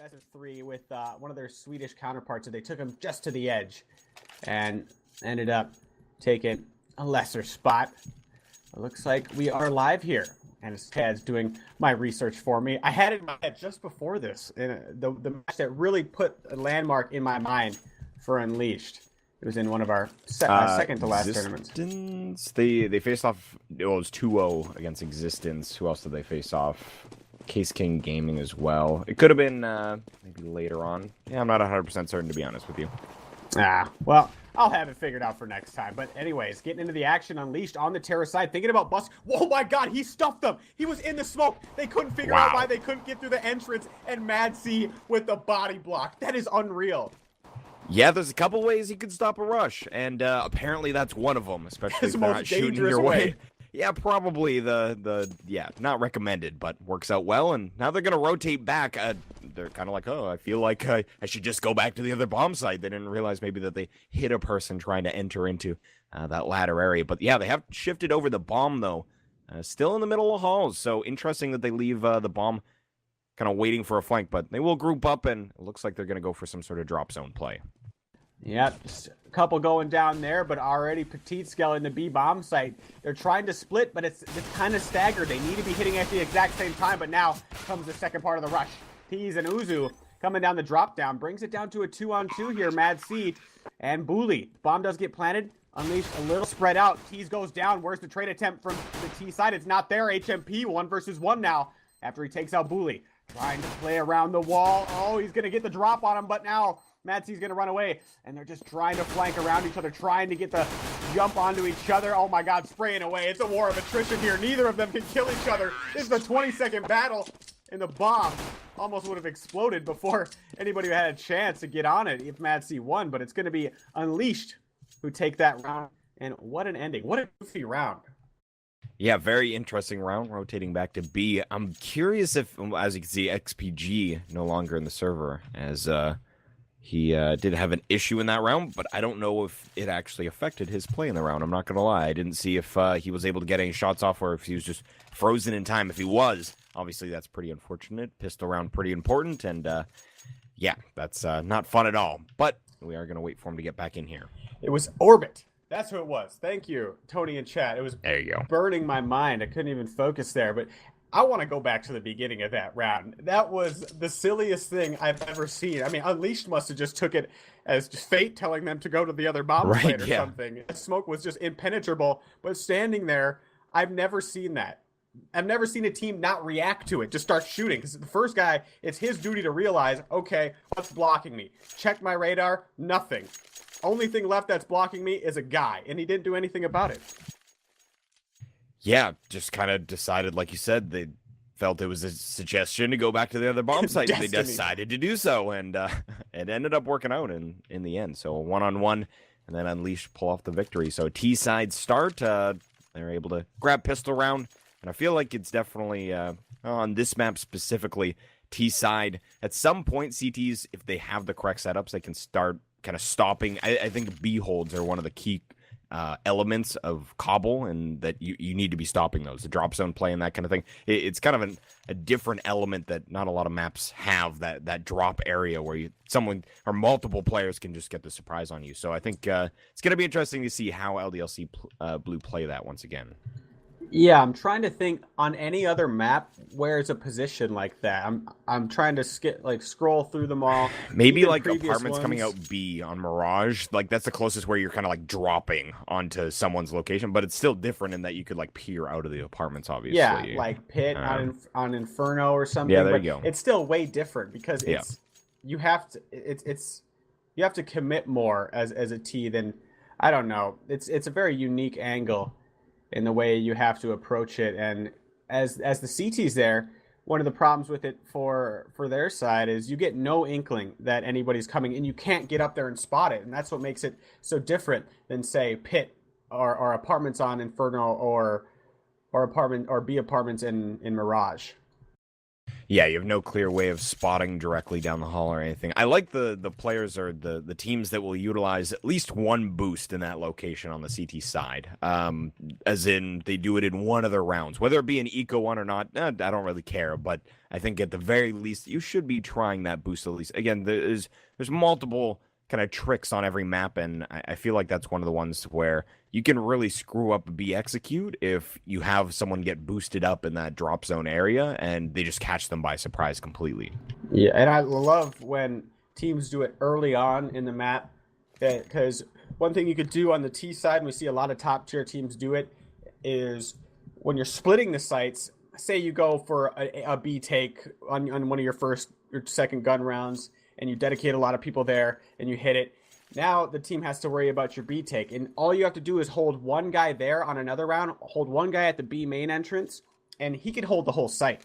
best of three with one of their Swedish counterparts, and they took him just to the edge and ended up taking a lesser spot. It looks like we are live here, and Tad's doing my research for me. I had it in my head just before this, in the match that really put a landmark in my mind for Unleashed. It was in one of our second to last tournaments. They faced off. It was 2-0 against Existence. Who else did they face off? Case King Gaming as well. It could have been maybe later on. Yeah, I'm not 100% certain, to be honest with you. Well, I'll have it figured out for next time. But anyways, getting into the action, Unleashed on the Terra side, thinking about bust. Oh my god, he stuffed them. He was in the smoke. They couldn't figure out why they couldn't get through the entrance, and Mad C with the body block. That is unreal. Yeah, there's a couple ways you could stop a rush, and apparently that's one of them, especially if they're not shooting your way. Yeah, probably yeah, not recommended, but works out well, and now they're going to rotate back. They're kind of like, oh, I feel like I should just go back to the other bomb site. They didn't realize maybe that they hit a person trying to enter into that ladder area. But yeah, they have shifted over the bomb, though. Still in the middle of halls, so interesting that they leave the bomb kind of waiting for a flank, but they will group up, and it looks like they're going to go for some sort of drop zone play. Yep, just a couple going down there, but already Petite Skell in the B bomb site. They're trying to split, but it's kind of staggered. They need to be hitting at the exact same time, but now comes the second part of the rush. Tease and Uzu coming down the drop down, brings it down to a 2-on-2 here. Mad C and Booley. Bomb does get planted. Unleashed a little spread out. Tease goes down. Where's the trade attempt from the T side? It's not there. HMP 1 versus 1 now after he takes out Booley. Trying to play around the wall. Oh, he's going to get the drop on him, but now Mad C's going to run away, and they're just trying to flank around each other, trying to get the jump onto each other. Oh my god, spraying away. It's a war of attrition here. Neither of them can kill each other. This is a 20-second battle, and the bomb almost would have exploded before anybody had a chance to get on it if Mad C won, but it's going to be Unleashed who take that round, and what an ending. What a goofy round. Yeah, very interesting round, rotating back to B. I'm curious if, as you can see, XPG no longer in the server, as he did have an issue in that round, but I don't know if it actually affected his play in the round. I'm not going to lie. I didn't see if he was able to get any shots off or if he was just frozen in time. If he was, obviously that's pretty unfortunate. Pistol round pretty important, and yeah, that's not fun at all. But we are going to wait for him to get back in here. It was Orbit. That's who it was. Thank you, Tony in chat. It was there you go. Burning my mind. I couldn't even focus there, but I want to go back to the beginning of that round. That was the silliest thing I've ever seen. I mean, Unleashed must have just took it as just fate telling them to go to the other bomb site or something. The smoke was just impenetrable, but standing there, I've never seen that. I've never seen a team not react to it, just start shooting. Because the first guy, it's his duty to realize, okay, what's blocking me? Check my radar, nothing. Only thing left that's blocking me is a guy, and he didn't do anything about it. Yeah, just kind of decided, like you said, they felt it was a suggestion to go back to the other bomb site. They decided to do so, and it ended up working out in the end. So a 1-on-1, and then Unleashed pull off the victory. So a T-side start, they're able to grab pistol round, and I feel like it's definitely, on this map specifically, T-side. At some point, CTs, if they have the correct setups, they can start kind of stopping. I think B holds are one of the key elements of Cobble, and that you need to be stopping those. The drop zone play and that kind of thing. It's kind of a different element that not a lot of maps have, that drop area where someone or multiple players can just get the surprise on you. So I think it's going to be interesting to see how LDLC Blue play that once again. Yeah, I'm trying to think on any other map where it's a position like that. I'm trying to scroll through them all. Maybe like apartments coming out B on Mirage. Like that's the closest where you're kind of like dropping onto someone's location, but it's still different in that you could like peer out of the apartments, obviously. Yeah, like Pit on Inferno or something. Yeah, there you go. It's still way different because you have to commit more as a T than, I don't know. It's a very unique angle in the way you have to approach it, and as the CTs there, one of the problems with it for their side is you get no inkling that anybody's coming, and you can't get up there and spot it, and that's what makes it so different than say Pit or apartments on Inferno or B apartments in Mirage. Yeah, you have no clear way of spotting directly down the hall or anything. I like the players or the teams that will utilize at least one boost in that location on the CT side. As in they do it in one of their rounds, whether it be an eco one or not. I don't really care, but I think at the very least you should be trying that boost at least. Again, there's multiple kind of tricks on every map, and I feel like that's one of the ones where you can really screw up a B execute if you have someone get boosted up in that drop zone area and they just catch them by surprise completely. Yeah, and I love when teams do it early on in the map, because one thing you could do on the T side, and we see a lot of top tier teams do it, is when you're splitting the sites, say you go for a B take on one of your first or second gun rounds, and you dedicate a lot of people there, and you hit it. Now the team has to worry about your B take, and all you have to do is hold one guy there on another round, hold one guy at the B main entrance, and he can hold the whole site.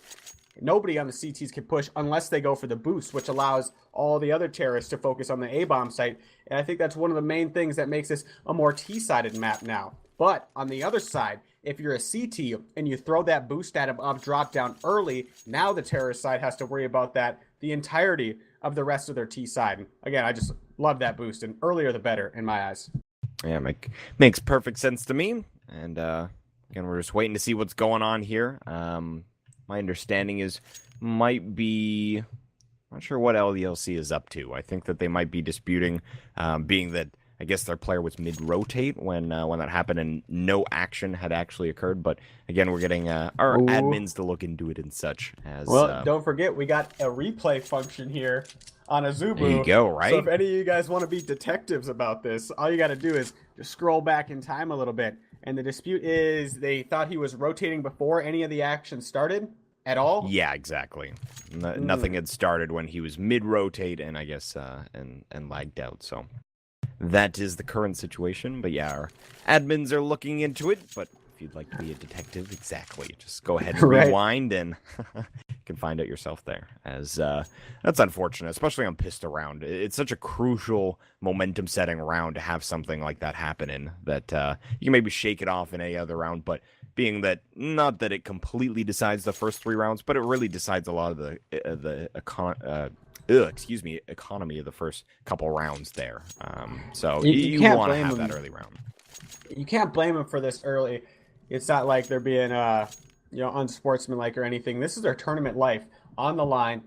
Nobody on the CTs can push unless they go for the boost, which allows all the other terrorists to focus on the A-bomb site. And I think that's one of the main things that makes this a more T-sided map now. But on the other side, if you're a CT and you throw that boost at him up drop down early, now the terrorist side has to worry about that the entirety of the rest of their T side. And again, I just love that boost, and earlier the better in my eyes. Yeah, makes perfect sense to me. And again, we're just waiting to see what's going on here. My understanding is might be, I'm not sure what LDLC is up to. I think that they might be disputing, being that I guess their player was mid-rotate when that happened and no action had actually occurred. But again, we're getting our admins to look into it and such. Well, don't forget, we got a replay function here on Azubu. There you go, right? So if any of you guys want to be detectives about this, all you got to do is just scroll back in time a little bit. And the dispute is they thought he was rotating before any of the action started at all. Yeah, exactly. Nothing had started when he was mid-rotate and I guess and lagged out. So that is the current situation. But yeah, our admins are looking into it. But if you'd like to be a detective, exactly, just go ahead and rewind and you can find out yourself there. As that's unfortunate, especially on pistol round. It's such a crucial momentum setting round to have something like that happen in that you can maybe shake it off in any other round, but being that not that it completely decides the first 3 rounds, but it really decides a lot of the economy of the first couple rounds there. So you want to have that early round. You can't blame them for this early. It's not like they're being unsportsmanlike or anything. This is their tournament life on the line.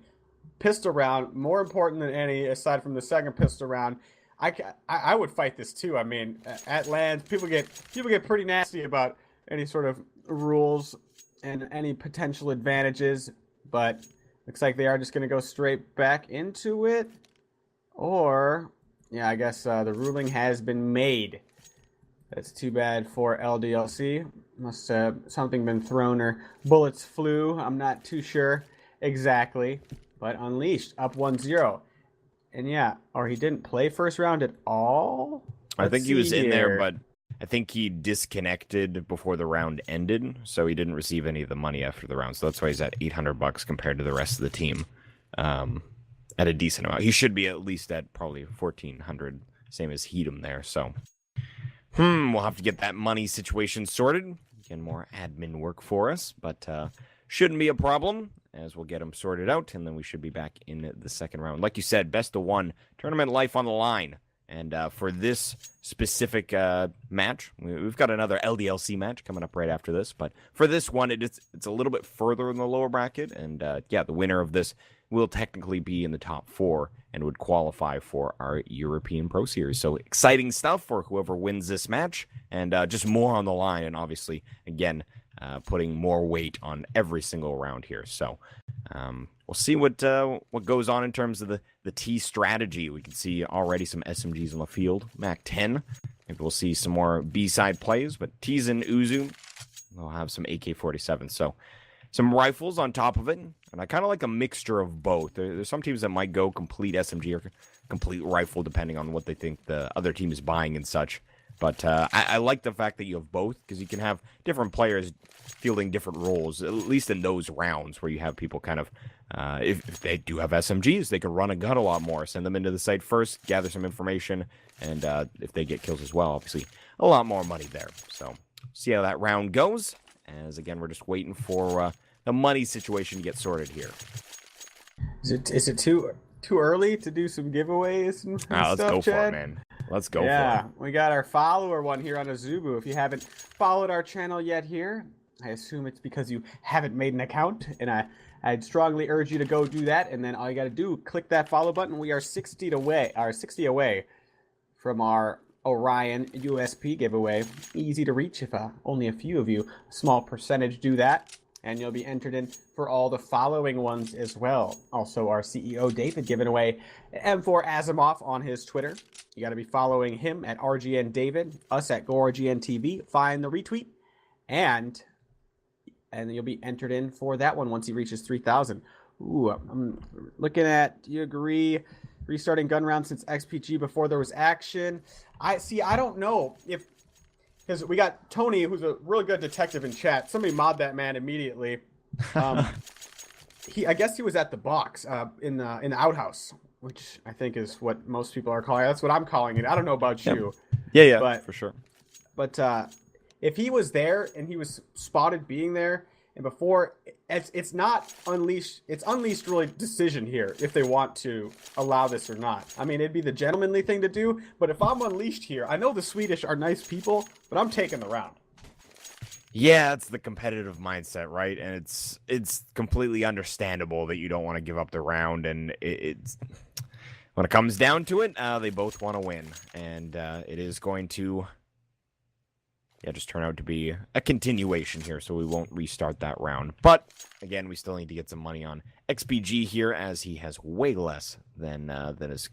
Pistol round, more important than any aside from the second pistol round. I would fight this too. I mean, at lands, people get pretty nasty about any sort of rules and any potential advantages, but looks like they are just going to go straight back into it. Or, yeah, I guess the ruling has been made. That's too bad for LDLC. Must have something been thrown or bullets flew. I'm not too sure exactly. But Unleashed up 1-0. And yeah, or he didn't play first round at all? I think he was in there, but I think he disconnected before the round ended, so he didn't receive any of the money after the round. So that's why he's at $800 compared to the rest of the team. At a decent amount. He should be at least at probably 1,400, same as Heatum there. So, we'll have to get that money situation sorted. Again, more admin work for us, but shouldn't be a problem as we'll get them sorted out, and then we should be back in the second round. Like you said, best of 1, tournament life on the line. And for this specific match, we've got another LDLC match coming up right after this. But for this one, it's a little bit further in the lower bracket. And yeah, the winner of this will technically be in the top 4 and would qualify for our European Pro Series. So exciting stuff for whoever wins this match. And just more on the line. And obviously, again, putting more weight on every single round here. So we'll see what goes on in terms of the T strategy. We can see already some SMGs on the field. Mac 10. Maybe we'll see some more B-side plays, but T's and Uzu, they'll have some AK-47. So some rifles on top of it, and I kind of like a mixture of both. There's some teams that might go complete SMG or complete rifle, depending on what they think the other team is buying and such. But I like the fact that you have both, because you can have different players fielding different roles, at least in those rounds where you have people kind of, if they do have SMGs, they can run a gun a lot more, send them into the site first, gather some information, and if they get kills as well, obviously a lot more money there. So see how that round goes, as again, we're just waiting for the money situation to get sorted here. Is it too early to do some giveaways and Let's stuff, go Chad? for it, man. Let's go for it. Yeah, we got our follower one here on Azubu. If you haven't followed our channel yet here, I assume it's because you haven't made an account, and I'd strongly urge you to go do that. And then all you got to do, click that follow button. We are 60 away from our Orion USP giveaway. Easy to reach if only a few of you, a small percentage, do that. And you'll be entered in for all the following ones as well. Also, our CEO, David, giving away M4 Asimov on his Twitter. You got to be following him at RGN David, us at GoRGN TV. Find the retweet, and you'll be entered in for that one once he reaches 3,000. Ooh, I'm looking at, do you agree? Restarting gun round since XPG before there was action. I don't know if, because we got Tony, who's a really good detective in chat. Somebody mod that man immediately. I guess he was at the box in the outhouse, which I think is what most people are calling it. That's what I'm calling it. I don't know about you. Yeah, but, for sure. But if he was there and he was spotted being there, and before, it's not unleashed. It's unleashed really decision here if they want to allow this or not. I mean, it'd be the gentlemanly thing to do. But if I'm unleashed here, I know the Swedish are nice people, but I'm taking the round. Yeah, it's the competitive mindset, right? And it's completely understandable that you don't want to give up the round. And it's when it comes down to it, they both want to win, and it is going to. Yeah, just turn out to be a continuation here, so we won't restart that round. But, again, we still need to get some money on XPG here, as he has way less than his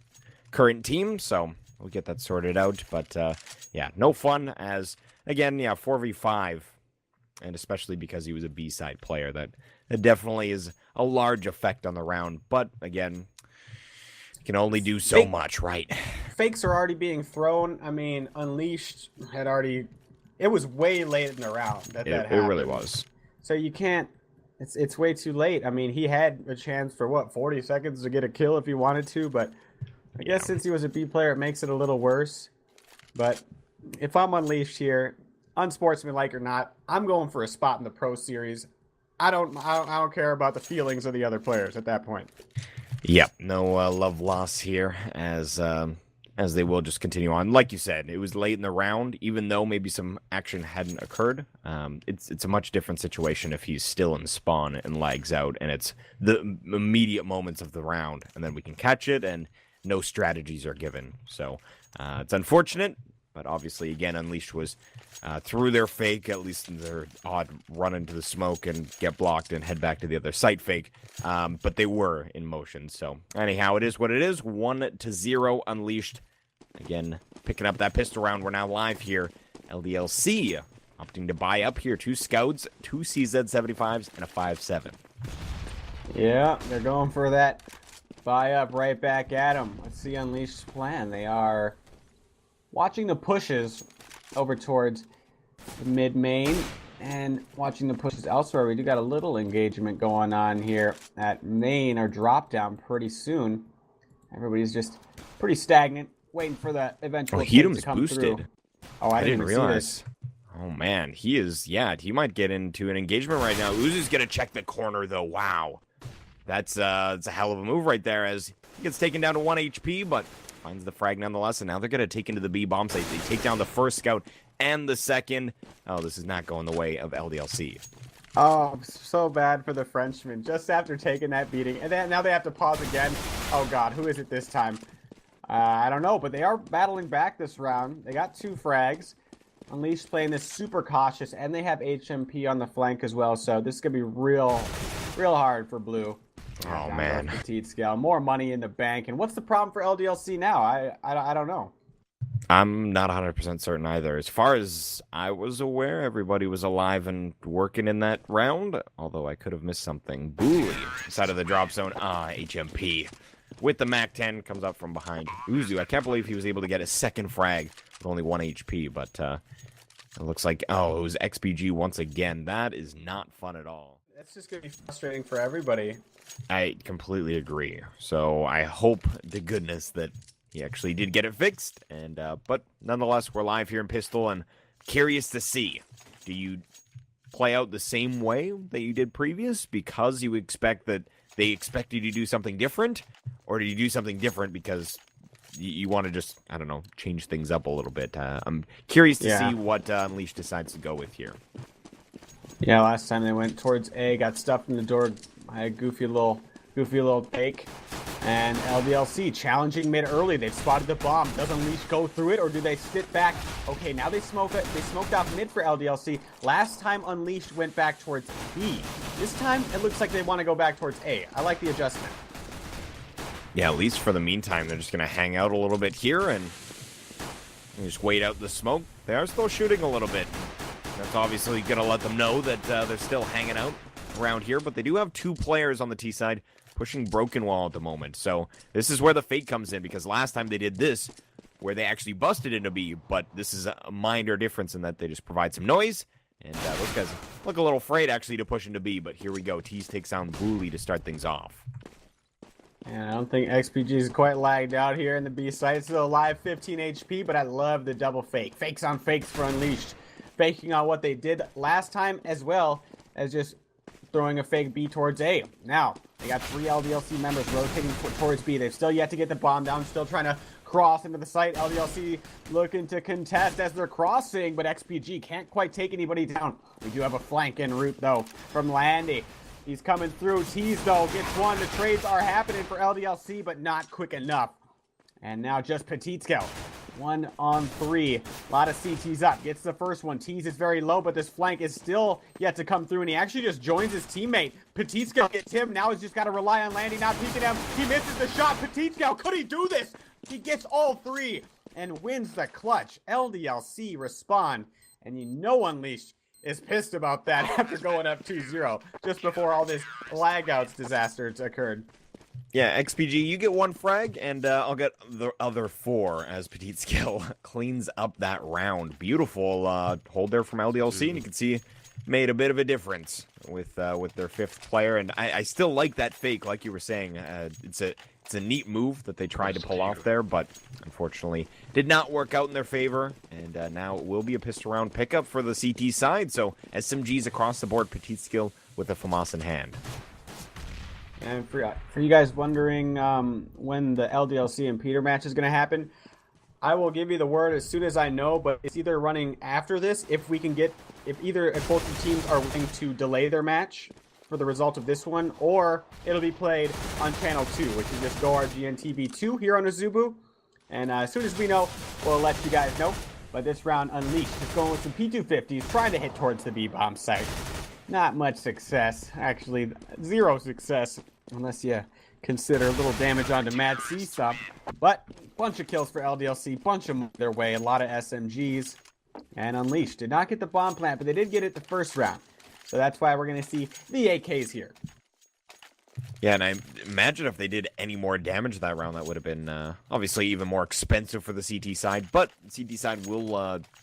current team, so we'll get that sorted out. But, yeah, no fun, as, again, yeah, 4v5, and especially because he was a B-side player, that definitely is a large effect on the round. But, again, can only do so much, right? Fakes are already being thrown. I mean, Unleashed had already... It was way late in the round that happened. It really was. So you can't... It's way too late. I mean, he had a chance for, 40 seconds to get a kill if he wanted to, but I guess since he was a B player, it makes it a little worse. But if I'm Unleashed here, unsportsmanlike or not, I'm going for a spot in the Pro Series. I don't care about the feelings of the other players at that point. Yep, no love loss here, as they will just continue on. Like you said, it was late in the round, even though maybe some action hadn't occurred. It's a much different situation if he's still in spawn and lags out, and it's the immediate moments of the round, and then we can catch it, and no strategies are given. So it's unfortunate, but obviously, again, Unleashed was through their fake, at least in their odd run into the smoke and get blocked and head back to the other site fake. But they were in motion. So anyhow, it is what it is. 1-0 Unleashed. Again, picking up that pistol round. We're now live here. LDLC opting to buy up here. 2 scouts, 2 CZ75s, and a 5.7. Yeah, they're going for that buy up right back at them. Let's see Unleashed's plan. They are watching the pushes over towards the mid main and watching the pushes elsewhere. We do got a little engagement going on here at main or drop down pretty soon. Everybody's just pretty stagnant, waiting for the eventual pick to come boosted. through. Oh, I didn't realize. Oh man, he is. Yeah, he might get into an engagement right now. Uzi's gonna check the corner though. Wow, that's a hell of a move right there. As he gets taken down to 1 HP, but finds the frag nonetheless. And now they're gonna take into the B bomb site. They take down the first scout and the second. Oh, this is not going the way of LDLC. Oh, so bad for the Frenchman. Just after taking that beating, and then now they have to pause again. Oh God, who is it this time? I don't know, but they are battling back this round. They got 2 frags. Unleashed playing this super cautious, and they have HMP on the flank as well. So this is gonna be real hard for Blue. Oh man, petite scale, more money in the bank. And what's the problem for LDLC now? I don't know. I'm not 100% certain either. As far as I was aware, everybody was alive and working in that round. Although I could have missed something. Booley side of the drop zone. HMP. With the MAC-10, comes up from behind. Uzu, I can't believe he was able to get a second frag with only 1 HP, but it looks like, it was XPG once again. That is not fun at all. That's just going to be frustrating for everybody. I completely agree. So I hope to goodness that he actually did get it fixed. And but nonetheless, we're live here in Pistol, and curious to see, do you play out the same way that you did previous because you expect that they expect you to do something different, or do you do something different because you want to just, I don't know, change things up a little bit? I'm curious to see what Unleashed decides to go with here. Yeah, last time they went towards A, got stuffed in the door. I had a goofy little fake. And LDLC challenging mid early. They've spotted the bomb. Does Unleashed go through it, or do they sit back? Okay, now they smoke it. They smoked off mid for LDLC. Last time Unleashed went back towards B. This time it looks like they want to go back towards A. I like the adjustment. Yeah, at least for the meantime, they're just going to hang out a little bit here and just wait out the smoke. They are still shooting a little bit. That's obviously going to let them know that they're still hanging out around here, but they do have 2 players on the T side pushing Broken Wall at the moment. So this is where the fake comes in, because last time they did this, where they actually busted into B, but this is a minor difference in that they just provide some noise, and those guys look a little afraid actually to push into B, but here we go. Tease takes down Bully to start things off. And I don't think XPG is quite lagged out here in the B side. Still alive, 15 HP, but I love the double fake. Fakes on fakes for Unleashed. Faking on what they did last time, as well as just throwing a fake B towards A. Now, they got 3 LDLC members rotating towards B. They've still yet to get the bomb down, still trying to cross into the site. LDLC looking to contest as they're crossing, but XPG can't quite take anybody down. We do have a flank en route, though, from Landy. He's coming through. Tease, though, gets one. The trades are happening for LDLC, but not quick enough. And now just Petite Scale. 1 on 3. A lot of CTs up. Gets the first one. Tease is very low, but this flank is still yet to come through, and he actually just joins his teammate. Petite Scale gets him. Now he's just got to rely on Landy not peeking him. He misses the shot. Petite Scale, could he do this? He gets all 3 and wins the clutch. LDLC respond, and you know Unleashed is pissed about that after going up 2-0 just before all this lagouts disaster occurred. Yeah, XPG, you get 1 frag, and I'll get the other 4 as Petite Scale cleans up that round. Beautiful hold there from LDLC, and you can see made a bit of a difference with their 5th player. And I still like that fake, like you were saying. It's a neat move that they tried to pull off there, but unfortunately did not work out in their favor. And now it will be a pistol round pickup for the CT side. So SMGs across the board, Petite Scale with a FAMAS in hand. And for you guys wondering when the LDLC and Peter match is going to happen, I will give you the word as soon as I know, but it's either running after this, if both the teams are willing to delay their match for the result of this one, or it'll be played on channel 2, which is just Go RGN TV 2 here on Azubu. And as soon as we know, we'll let you guys know. But this round, Unleashed is going with some P250s, trying to hit towards the B-bomb site. Not much success. Actually, 0 success, unless you consider a little damage onto Mad C stuff. But bunch of kills for LDLC, bunch of them their way, a lot of SMGs. And Unleashed did not get the bomb plant, but they did get it the first round. So that's why we're going to see the AKs here. Yeah, and I imagine if they did any more damage that round, that would have been obviously even more expensive for the CT side. But the CT side will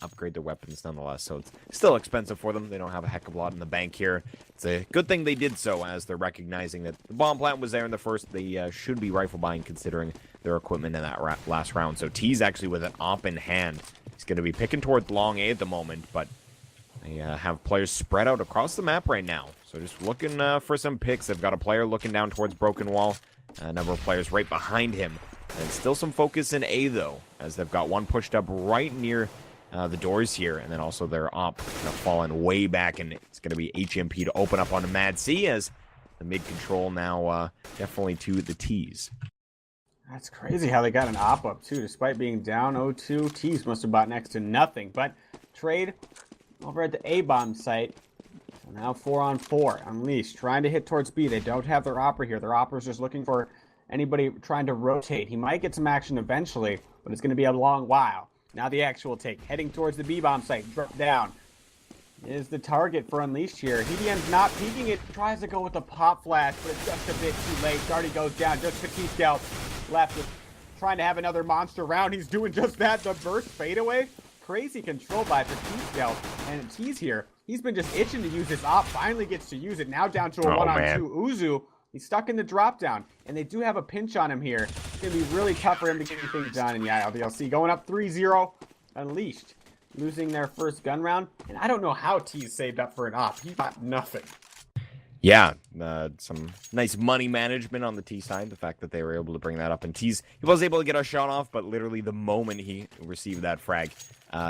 upgrade their weapons nonetheless, so it's still expensive for them. They don't have a heck of a lot in the bank here. It's a good thing they did so, as they're recognizing that the bomb plant was there in the first. They should be rifle buying, considering their equipment in that last round. So T's actually with an op in hand. He's going to be picking towards long A at the moment, but they have players spread out across the map right now. So just looking for some picks. They've got a player looking down towards Broken Wall. A number of players right behind him. And still some focus in A, though, as they've got one pushed up right near the doors here. And then also their op going to fall in way back. And it's going to be HMP to open up on Mad C, as the mid-control now definitely to the T's. That's crazy how they got an op up, too, despite being down 0-2. T's must have bought next to nothing. But trade over at the A-bomb site. So now 4 on 4. Unleashed trying to hit towards B. They don't have their opera here. Their opera's just looking for anybody trying to rotate. He might get some action eventually, but it's going to be a long while. Now the actual take. Heading towards the B-bomb site. Drop down. Is the target for Unleashed here. HDM's not peeking it. Tries to go with the pop flash, but it's just a bit too late. Darty goes down. Just Petite Scout left with trying to have another monster round. He's doing just that. The burst fadeaway. Crazy control by Petite Scout. And T's here. He's been just itching to use his op. Finally gets to use it. Now down to a 1-on-2 Uzu. He's stuck in the drop down. And they do have a pinch on him here. It's going to be really tough for him to get anything done. And yeah, LDLC going up 3-0. Unleashed losing their first gun round. And I don't know how T's saved up for an op. He got nothing. Yeah, some nice money management on the T side. The fact that they were able to bring that up. And he was able to get a shot off, but literally the moment he received that frag,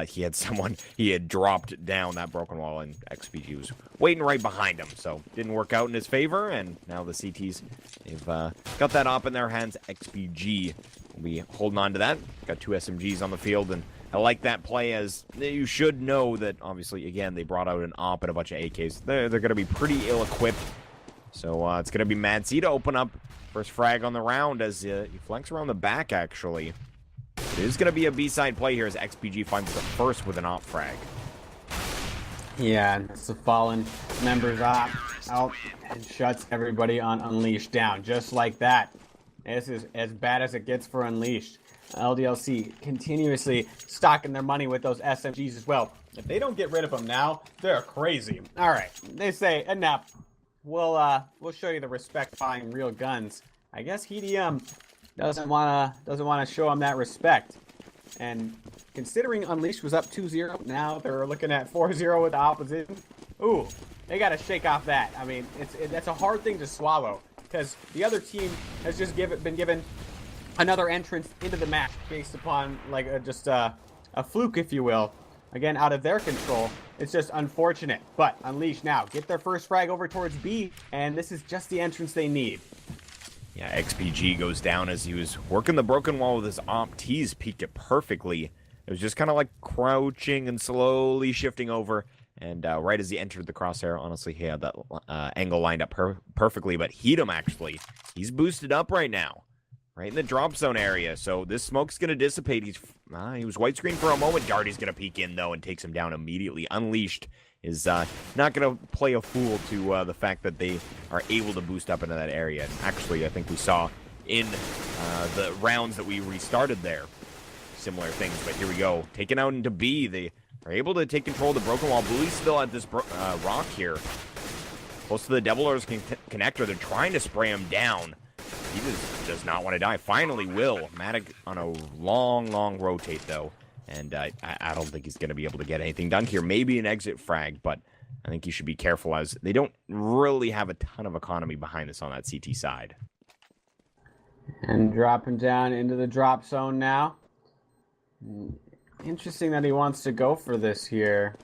he had dropped down that broken wall, and XPG was waiting right behind him. So didn't work out in his favor, and now the CTs, they've got that op in their hands. XPG will be holding on to that. Got 2 SMGs on the field, and I like that play, as you should know that, obviously, again, they brought out an op and a bunch of AKs. They're going to be pretty ill-equipped. So it's going to be Mad C to open up first frag on the round as he flanks around the back, actually. It is going to be a B-side play here as XPG finds the first with an op frag. Yeah, and it's the fallen members op out and shuts everybody on Unleashed down, just like that. This is as bad as it gets for Unleashed. LDLC continuously stocking their money with those SMGs as well. If they don't get rid of them now, they're crazy. All right, they say enough. We'll show you the respect buying real guns. I guess Hedium doesn't wanna show him that respect. And considering Unleashed was up 2-0, now they're looking at 4-0 with the opposition. Ooh, they gotta shake off that. I mean, that's a hard thing to swallow because the other team has just been given another entrance into the match based upon like just a fluke, if you will. Again, out of their control. It's just unfortunate. But Unleashed now get their first frag over towards B, and this is just the entrance they need. Yeah, XPG goes down as he was working the broken wall with his op. T's peeked it perfectly. It was just kind of like crouching and slowly shifting over. And right as he entered the crosshair, honestly, he had that angle lined up perfectly. But Hedum, actually, he's boosted up right now. Right in the drop zone area, so this smoke's going to dissipate. He was white screen for a moment. Darty's going to peek in, though, and takes him down immediately. Unleashed is not going to play a fool to the fact that they are able to boost up into that area. And actually, I think we saw in the rounds that we restarted there similar things. But here we go. Taken out into B. They are able to take control of the broken wall. Bully's still at this rock here. Close to the Devilers connector. They're trying to spray him down. He just does not want to die. Finally will. Matic on a long rotate, though. And I don't think he's going to be able to get anything done here. Maybe an exit frag, but I think you should be careful as they don't really have a ton of economy behind this on that CT side. And dropping down into the drop zone now. Interesting that he wants to go for this here.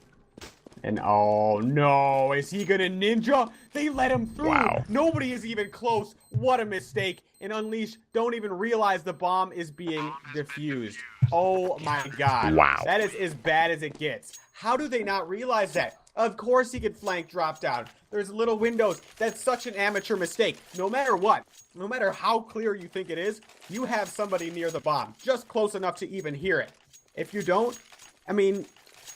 And oh no, is he gonna ninja? They let him through. Wow. Nobody is even close. What a mistake. And Unleashed don't even realize the bomb is being defused. Oh my god. Wow. That is as bad as it gets. How do they not realize that? Of course he could flank drop down. There's little windows. That's such an amateur mistake. No matter what, no matter how clear you think it is, you have somebody near the bomb, just close enough to even hear it. If you don't, I mean,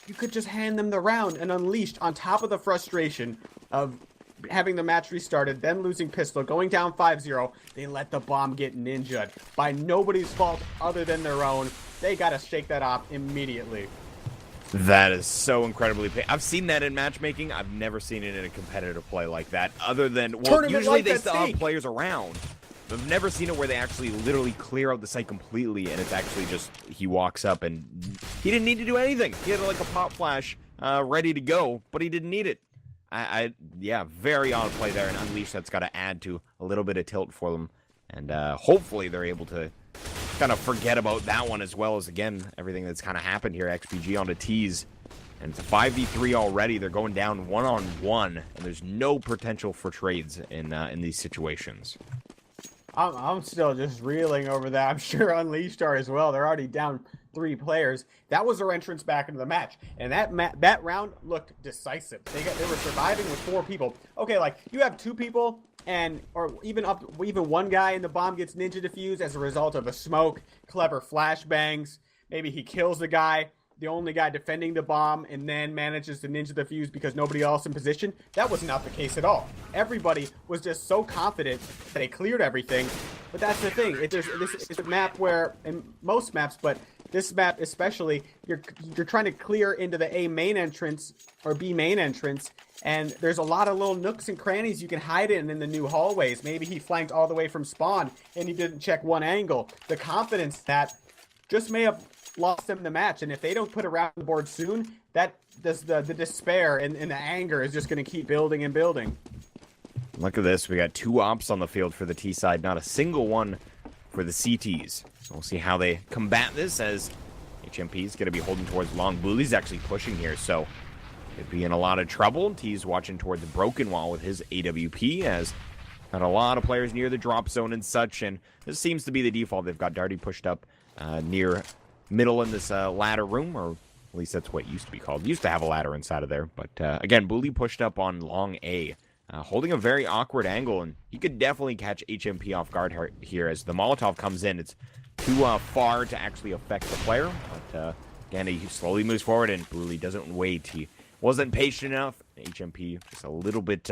you could just hand them the round. And Unleashed, on top of the frustration of having the match restarted, then losing pistol, going down 5-0, they let the bomb get ninja'd by nobody's fault other than their own. They gotta shake that off immediately. That is so incredibly I've seen that in matchmaking. I've never seen it in a competitive play like that, other than, well, Tournament usually like they that still have snake. players around. I've never seen it where they actually literally clear out the site completely, and it's actually just he walks up and he didn't need to do anything. He had like a pop flash ready to go, but he didn't need it. Yeah, very odd play there, and Unleashed, that's got to add to a little bit of tilt for them, and hopefully they're able to kind of forget about that one, as well as, again, everything that's kind of happened here. XPG onto T's, and it's a 5v3 already. They're going down 1-on-1, and there's no potential for trades in these situations. I'm still just reeling over that. I'm sure Unleashed are as well. They're already down 3 players. That was their entrance back into the match, and that round looked decisive. They were surviving with 4 people. Okay, like you have 2 people, or even one guy, and the bomb gets ninja defused as a result of a smoke, clever flashbangs. Maybe he kills the guy, the only guy defending the bomb, and then manages to ninja defuse because nobody else in position. That was not the case at all. Everybody was just so confident that they cleared everything. But that's the thing. This is a map where, in most maps, but this map especially, you're trying to clear into the A main entrance or B main entrance, and there's a lot of little nooks and crannies you can hide in the new hallways. Maybe he flanked all the way from spawn and he didn't check one angle. The confidence that just may have lost them the match. And if they don't put a round on the board soon, that does the despair and the anger is just going to keep building and building. Look at this. We got 2 ops on the field for the T side, not a single one for the CTs. So we'll see how they combat this, as HMP is going to be holding towards long. Bully's actually pushing here, so it'd be in a lot of trouble. T's watching towards the broken wall with his AWP, as got a lot of players near the drop zone and such, and this seems to be the default. They've got Darty pushed up near middle in this ladder room, or at least that's what it used to be called. Used to have a ladder inside of there, but again, Bully pushed up on long A. Holding a very awkward angle, and he could definitely catch HMP off guard here as the Molotov comes in. It's too far to actually affect the player, but again, he slowly moves forward, and Bully doesn't wait. He wasn't patient enough. HMP just a little bit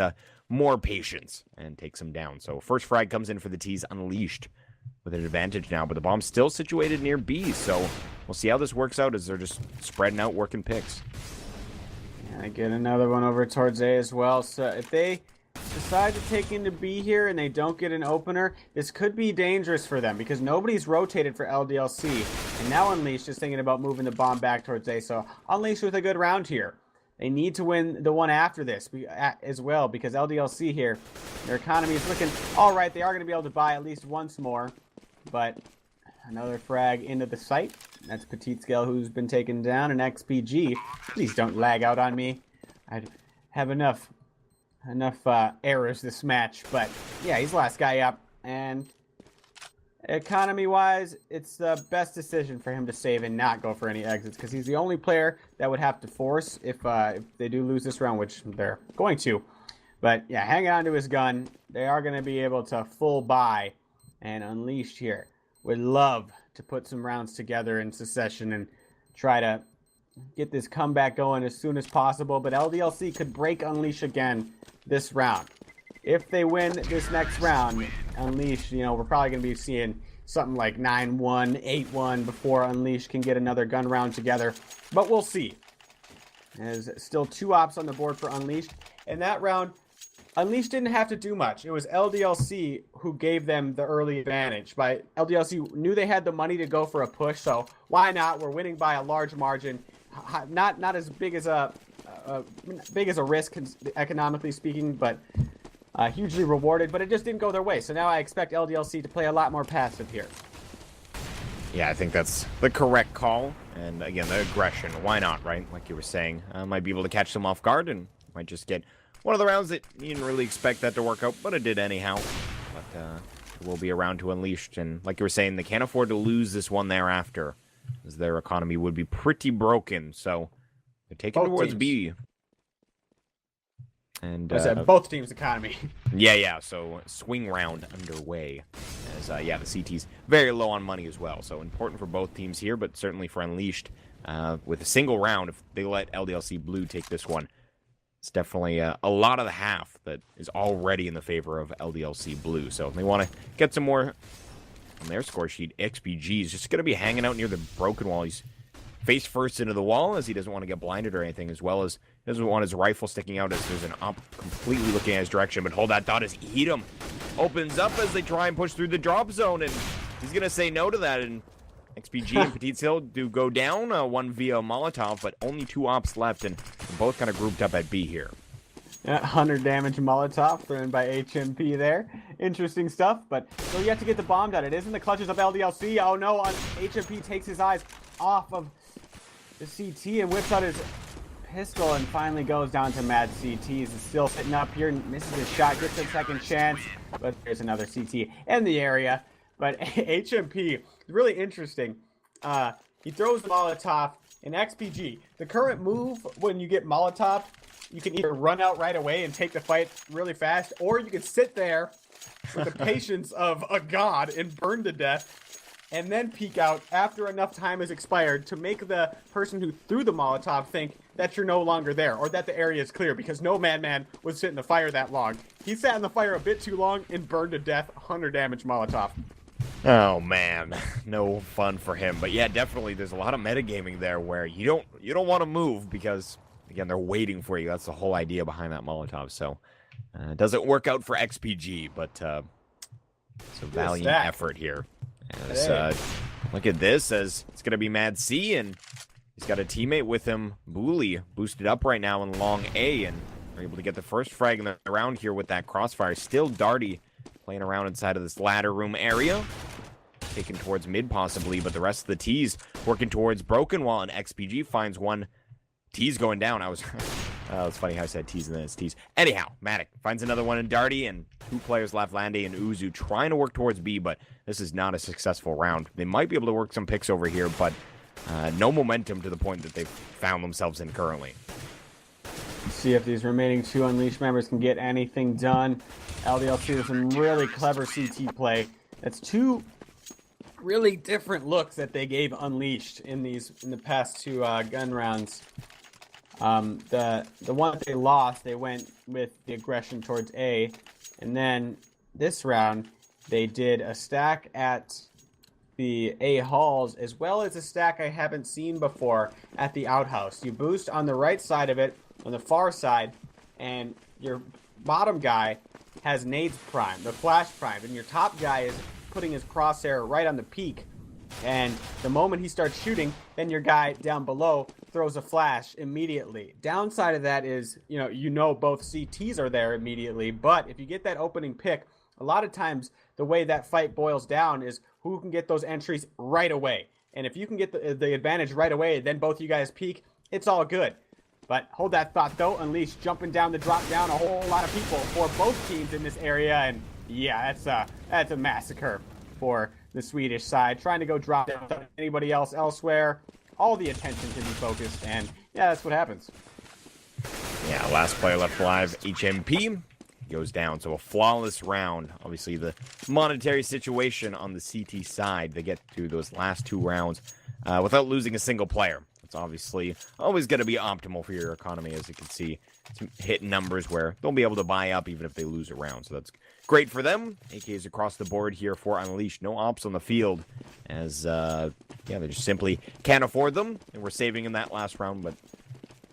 more patience and takes him down. So first frag comes in for the T's, Unleashed with an advantage now, but the bomb's still situated near B, so we'll see how this works out as they're just spreading out, working picks. I get another one over towards A as well. So if they decide to take into B here and they don't get an opener, this could be dangerous for them because nobody's rotated for LDLC. And now Unleashed is thinking about moving the bomb back towards A. So Unleashed with a good round here. They need to win the one after this as well, because LDLC here, their economy is looking all right. They are going to be able to buy at least once more. But another frag into the site. That's Petite Scale who's been taken down. And XPG, please don't lag out on me. I have enough errors this match. But yeah, he's the last guy up. And economy-wise, it's the best decision for him to save and not go for any exits, because he's the only player that would have to force if they do lose this round, which they're going to. But yeah, hang on to his gun. They are going to be able to full buy. And Unleashed here would love to put some rounds together in succession and try to get this comeback going as soon as possible. But LDLC could break Unleash again this round. If they win this next round, Unleash, we're probably going to be seeing something like 9-1, 8-1 before Unleash can get another gun round together. But we'll see. There's still 2 ops on the board for Unleashed. And that round, Unleashed didn't have to do much. It was LDLC who gave them the early advantage. LDLC knew they had the money to go for a push, so why not? We're winning by a large margin. Not as big as a risk economically speaking, but hugely rewarded. But it just didn't go their way. So now I expect LDLC to play a lot more passive here. Yeah, I think that's the correct call. And again, the aggression. Why not, right? Like you were saying, might be able to catch them off guard and might just get one of the rounds that you didn't really expect that to work out, but it did anyhow. But it will be a round to Unleashed. And like you were saying, they can't afford to lose this one thereafter, as their economy would be pretty broken. So they're taking towards B. And both teams' economy. Yeah. So swing round underway. As the CT's very low on money as well. So important for both teams here, but certainly for Unleashed. With a single round, if they let LDLC Blue take this one, it's definitely a lot of the half that is already in the favor of LDLC Blue. So if they want to get some more on their score sheet, XPG is just going to be hanging out near the broken wall. He's face first into the wall, as he doesn't want to get blinded or anything, as well as he doesn't want his rifle sticking out as there's an op completely looking at his direction. But hold that thought as Edom opens up as they try and push through the drop zone, and he's going to say no to that. And XPG and Petite Hill do go down, one via Molotov, but only 2 ops left, and they're both kind of grouped up at B here. 100 damage Molotov thrown by HMP there. Interesting stuff, but still yet to get the bomb down. It is in the clutches of LDLC. Oh no, HMP takes his eyes off of the CT and whips out his pistol and finally goes down to Mad CT. He's still sitting up here, misses his shot, gets a second chance, but there's another CT in the area. But HMP, really interesting. He throws the Molotov in XPG. The current move when you get Molotov, you can either run out right away and take the fight really fast, or you can sit there with the patience of a god and burn to death, and then peek out after enough time has expired to make the person who threw the Molotov think that you're no longer there, or that the area is clear, because no madman would sit in the fire that long. He sat in the fire a bit too long and burned to death. 100 damage Molotov. Oh man, no fun for him. But yeah, definitely there's a lot of metagaming there where you don't want to move because again they're waiting for you. That's the whole idea behind that Molotov. So it doesn't work out for XPG, but it's a valiant effort here As, look at this, as it's going to be Mad C, and he's got a teammate with him, Booley, boosted up right now in long A, and we're able to get the first frag in the round here with that crossfire. Still Darty playing around inside of this ladder room area, taken towards mid possibly, but the rest of the T's working towards Broken Wall, and XPG finds one. T's going down. It's funny how I said T's and then it's T's. Anyhow, Matic finds another one in Darty, and 2 players left, Lande and Uzu, trying to work towards B, but this is not a successful round. They might be able to work some picks over here, but no momentum to the point that they've found themselves in currently. See if these remaining 2 Unleashed members can get anything done. LDLC with some really clever CT play. That's 2 really different looks that they gave Unleashed in the past 2 gun rounds. The one that they lost, they went with the aggression towards A, and then this round they did a stack at the A halls as well as a stack I haven't seen before at the outhouse. You boost on the right side of it, on the far side, and your bottom guy has nades primed, the flash primed, and your top guy is putting his crosshair right on the peak. And the moment he starts shooting, then your guy down below throws a flash immediately. Downside of that is, you know both CTs are there immediately, but if you get that opening pick, a lot of times the way that fight boils down is who can get those entries right away. And if you can get the advantage right away, then both you guys peak, it's all good. But hold that thought though, Unleashed jumping down the drop down, a whole lot of people for both teams in this area, and yeah, that's a massacre for the Swedish side, trying to go drop down without anybody else elsewhere. All the attention can be focused, and yeah, that's what happens. Yeah, last player left alive, HMP, goes down. So a flawless round. Obviously, the monetary situation on the CT side, they get through those last 2 rounds without losing a single player. It's obviously always going to be optimal for your economy, as you can see. Some hit numbers where they'll be able to buy up even if they lose a round. So that's great for them. AKs across the board here for Unleashed. No ops on the field, as they just simply can't afford them. And we're saving in that last round, but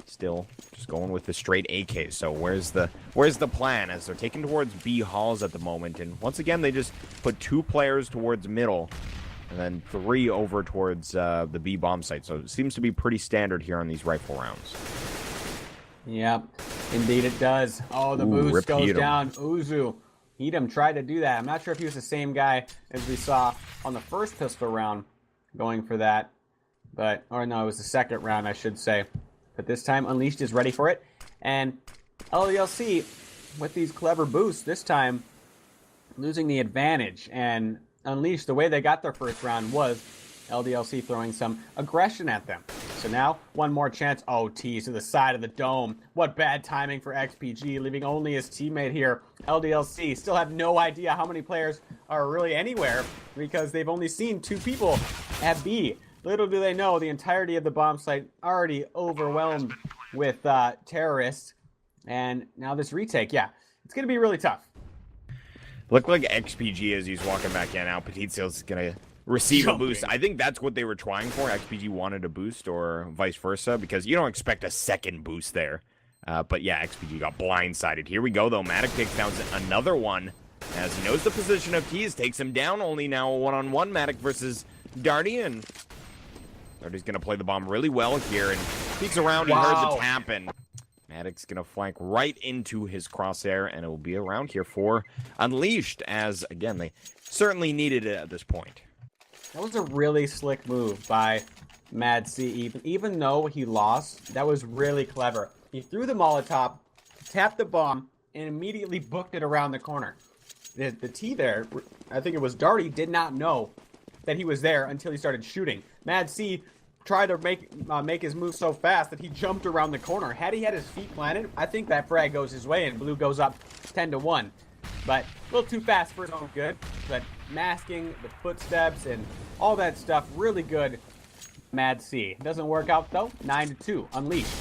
still just going with the straight AK. So where's the plan, as they're taking towards B halls at the moment? And once again, they just put 2 players towards middle, and then 3 over towards the B bomb site. So it seems to be pretty standard here on these rifle rounds. Yep, indeed it does. Oh, the boost goes down. Uzu. Edom tried to do that. I'm not sure if he was the same guy as we saw on the first pistol round going for that. Or no, it was the second round, I should say. But this time, Unleashed is ready for it. And LDLC, with these clever boosts, this time losing the advantage. And Unleashed, the way they got their first round was LDLC throwing some aggression at them. So now, one more chance. Oh, T to the side of the dome. What bad timing for XPG, leaving only his teammate here. LDLC still have no idea how many players are really anywhere, because they've only seen 2 people at B. Little do they know, the entirety of the bomb site already overwhelmed with terrorists. And now this retake, yeah, it's going to be really tough. Look like XPG as he's walking back in. Now Petitseal's going to receive a boost. I think that's what they were trying for. XPG wanted a boost, or vice versa, because you don't expect a second boost there. But yeah, XPG got blindsided. Here we go, though. Matic takes down another one, as he knows the position of Keys, takes him down. Only now a one-on-one Matic versus Darty, and Darty's going to play the bomb really well here, and peeks around. He heard the tap, and Matic's going to flank right into his crosshair, and it will be around here for Unleashed, as, again, they certainly needed it at this point. That was a really slick move by Mad C. Even though he lost, that was really clever. He threw the Molotov, tapped the bomb, and immediately booked it around the corner. The T there, I think it was Darty, did not know that he was there until he started shooting. Mad C tried to make his move so fast that he jumped around the corner. Had he had his feet planted, I think that frag goes his way and blue goes up 10-1. But a little too fast for his own good. But masking the footsteps and all that stuff, really good. Mad C. Doesn't work out though. 9-2. Unleashed.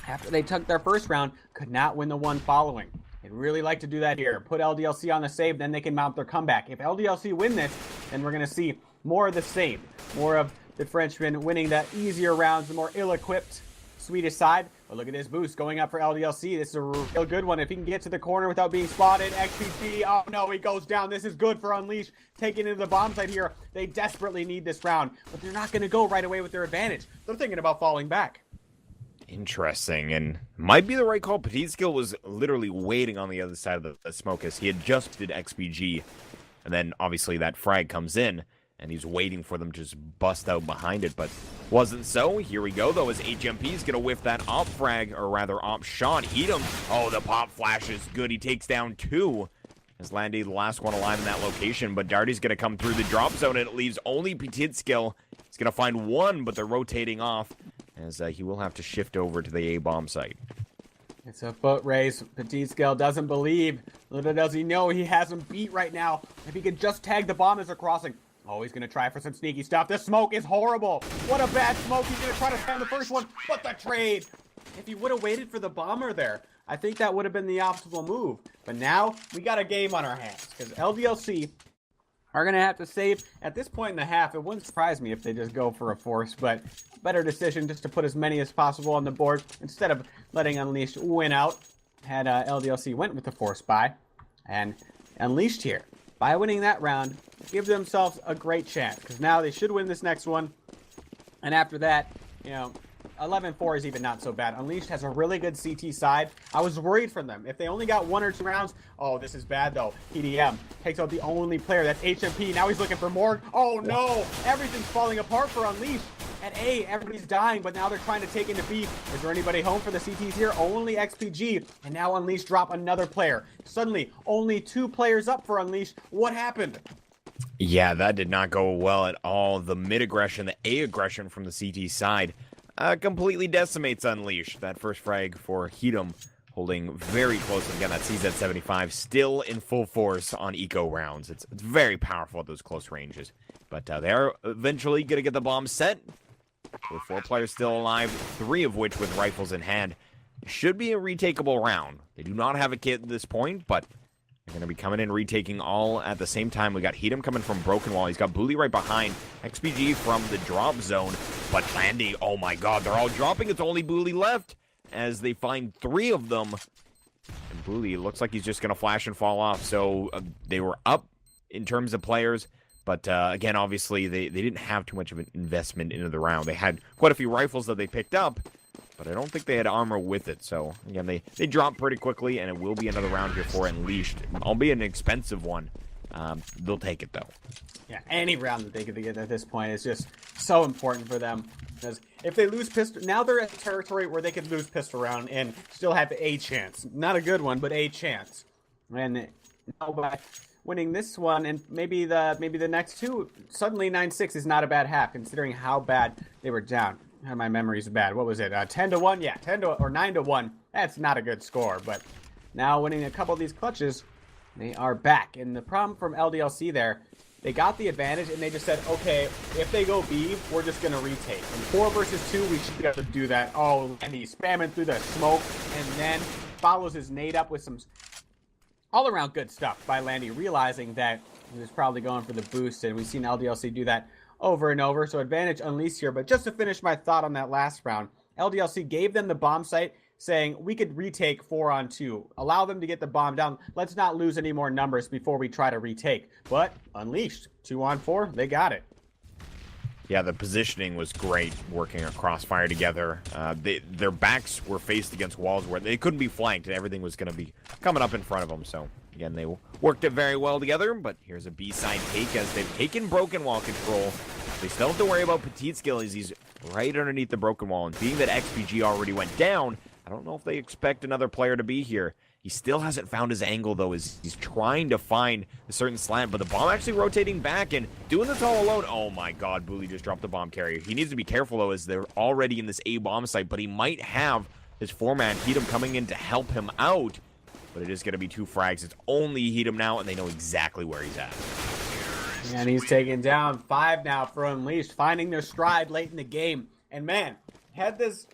After they took their first round, could not win the one following. They'd really like to do that here. Put LDLC on the save, then they can mount their comeback. If LDLC win this, then we're going to see more of the same. More of the Frenchmen winning the easier rounds, the more ill-equipped Swedish side. But look at this boost going up for LDLC. This is a real good one. If he can get to the corner without being spotted, XPG, oh no, he goes down. This is good for Unleashed. Taking into the bomb site here. They desperately need this round, but they're not going to go right away with their advantage. They're thinking about falling back. Interesting, and might be the right call. Petite Skill was literally waiting on the other side of the smoke as he had just did XPG, and then obviously that frag comes in, and he's waiting for them to just bust out behind it, but wasn't so. Here we go, though, as HMP is going to whiff that op frag, or rather op shot. Eat him. Oh, the pop flash is good. He takes down 2. As Landy, the last one alive in that location, but Darty's going to come through the drop zone, and it leaves only Petite Skill. He's going to find 1, but they're rotating off, as he will have to shift over to the A-bomb site. It's a foot race. Petite Skill doesn't believe. Little does he know he has him beat right now. If he could just tag the bomb as they're crossing. Oh, he's going to try for some sneaky stuff. This smoke is horrible. What a bad smoke. He's going to try to spam the first one, but the trade. If he would have waited for the bomber there, I think that would have been the optimal move. But now we got a game on our hands because LDLC are going to have to save. At this point in the half, it wouldn't surprise me if they just go for a force, but better decision just to put as many as possible on the board instead of letting Unleashed win out. Had LDLC went with the force buy, and Unleashed here, by winning that round, give themselves a great chance because now they should win this next one. And after that, you know, 11-4 is even not so bad. Unleashed has a really good CT side. I was worried for them. If they only got 1 or 2 rounds, oh, this is bad though. PDM takes out the only player. That's HMP. Now he's looking for more. Oh no, everything's falling apart for Unleashed. At A, everybody's dying, but now they're trying to take into B. Is there anybody home for the CTs here? Only XPG. And now Unleashed drop another player. Suddenly, only 2 players up for Unleashed. What happened? Yeah, that did not go well at all. The mid-aggression, the A-aggression from the CT side completely decimates Unleashed. That first frag for Heatum holding very close. Again, that CZ-75 still in full force on eco rounds. It's very powerful at those close ranges. But they are eventually going to get the bomb set. With 4 players still alive, 3 of which with rifles in hand. Should be a retakeable round. They do not have a kit at this point, but they're going to be coming in, retaking all at the same time. We got Heatum coming from Broken Wall. He's got Bully right behind. XPG from the drop zone. But Landy, oh my god, they're all dropping. It's only Bully left as they find 3 of them. And Bully looks like he's just going to flash and fall off. So they were up in terms of players. But again, obviously, they didn't have too much of an investment into the round. They had quite a few rifles that they picked up, but I don't think they had armor with it. So, again, they dropped pretty quickly, and it will be another round here for Unleashed. Albeit an expensive one. They'll take it, though. Yeah, any round that they could get at this point is just so important for them. Because if they lose pistol, now they're at territory where they could lose pistol round and still have a chance. Not a good one, but a chance. And now by winning this one and maybe the next 2, suddenly 9-6 is not a bad half considering how bad they were down. My memory's bad. What was it? 10-1? Yeah, 9-1. That's not a good score, but now winning a couple of these clutches, they are back. And the problem from LDLC there, they got the advantage and they just said, okay, if they go B, we're just going to retake. In 4 versus 2, we should be able to do that. Oh, and he's spamming through the smoke and then follows his nade up with some all-around good stuff by Landy, realizing that he was probably going for the boost, and we've seen LDLC do that over and over. So advantage Unleashed here. But just to finish my thought on that last round, LDLC gave them the bomb site, saying we could retake 4-on-2. Allow them to get the bomb down. Let's not lose any more numbers before we try to retake. But Unleashed, 2-on-4, they got it. Yeah, the positioning was great, working a crossfire together. Their backs were faced against walls where they couldn't be flanked, and everything was going to be coming up in front of them. So, again, they worked it very well together, but here's a B-side take as they've taken Broken Wall control. They still have to worry about Petite Skill as he's right underneath the Broken Wall, and being that XPG already went down, I don't know if they expect another player to be here. He still hasn't found his angle, though, as he's trying to find a certain slant, but the bomb actually rotating back and doing this all alone. Oh my god, Bully just dropped the bomb carrier. He needs to be careful, though, as they're already in this A-bomb site, but he might have his 4-man Heatum coming in to help him out, but it is going to be 2 frags. It's only Heatum now, and they know exactly where he's at. And he's taking down 5 now for Unleashed, finding their stride late in the game. And man, had this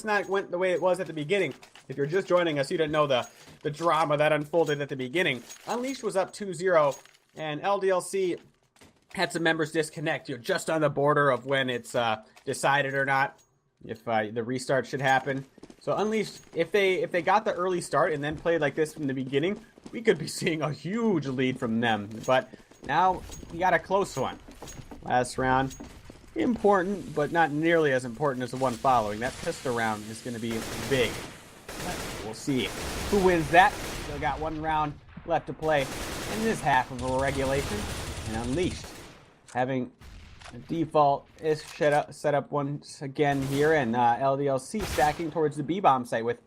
not went the way it was at the beginning, if you're just joining us, you didn't know the drama that unfolded at the beginning. Unleashed was up 2-0, and LDLC had some members disconnect. You're just on the border of when it's decided or not. if the restart should happen. So Unleashed, if they got the early start and then played like this from the beginning, we could be seeing a huge lead from them. But now we got a close one. Last round, important, but not nearly as important as the one following. That pistol round is going to be big. But we'll see who wins that. Still got one round left to play in this half of a regulation. And Unleashed having a default is set up once again here, and LDLC stacking towards the B-bomb site with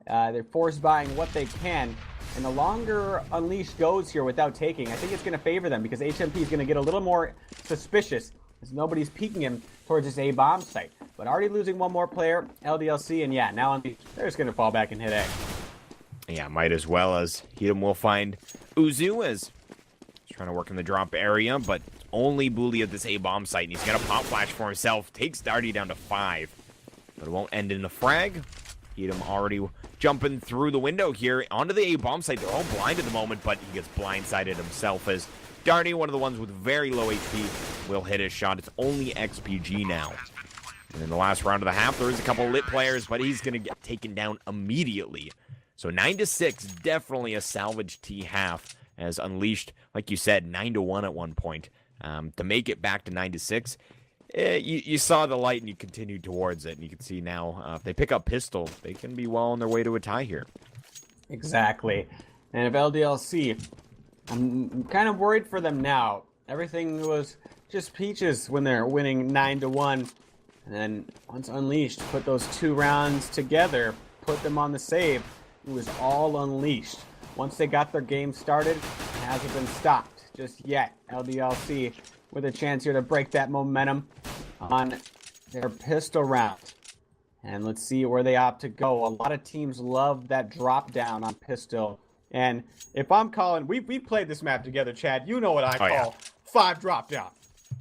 they're force buying what they can. And the longer Unleashed goes here without taking, I think it's going to favor them because HMP is going to get a little more suspicious as nobody's peeking him towards this A-bomb site. But already losing one more player, LDLC, and yeah, now Unleashed, they're just going to fall back and hit A. Yeah, might as well, as Hedum will find Uzu as he's trying to work in the drop area, but only Bully at this A-bomb site, and he's got a pop flash for himself. Takes Darty down to 5, but it won't end in a frag. Hedum already jumping through the window here onto the A-bomb site. They're all blind at the moment, but he gets blindsided himself as Darty, one of the ones with very low HP, will hit his shot. It's only XPG now. And in the last round of the half, there is a couple lit players, but he's going to get taken down immediately. So 9-6, definitely a salvage T half, as Unleashed, like you said, 9-1 at one point. To make it back to 9-6, you saw the light and you continued towards it. And you can see now, if they pick up pistol, they can be well on their way to a tie here. Exactly. And if LDLC, I'm kind of worried for them now. Everything was just peaches when they're winning 9-1. And then once Unleashed put those 2 rounds together, put them on the save, it was all Unleashed. Once they got their game started, it hasn't been stopped just yet. LDLC with a chance here to break that momentum on their pistol round. And let's see where they opt to go. A lot of teams love that drop down on pistol. And if I'm calling, we played this map together, Chad. You know what I call 5 drop down.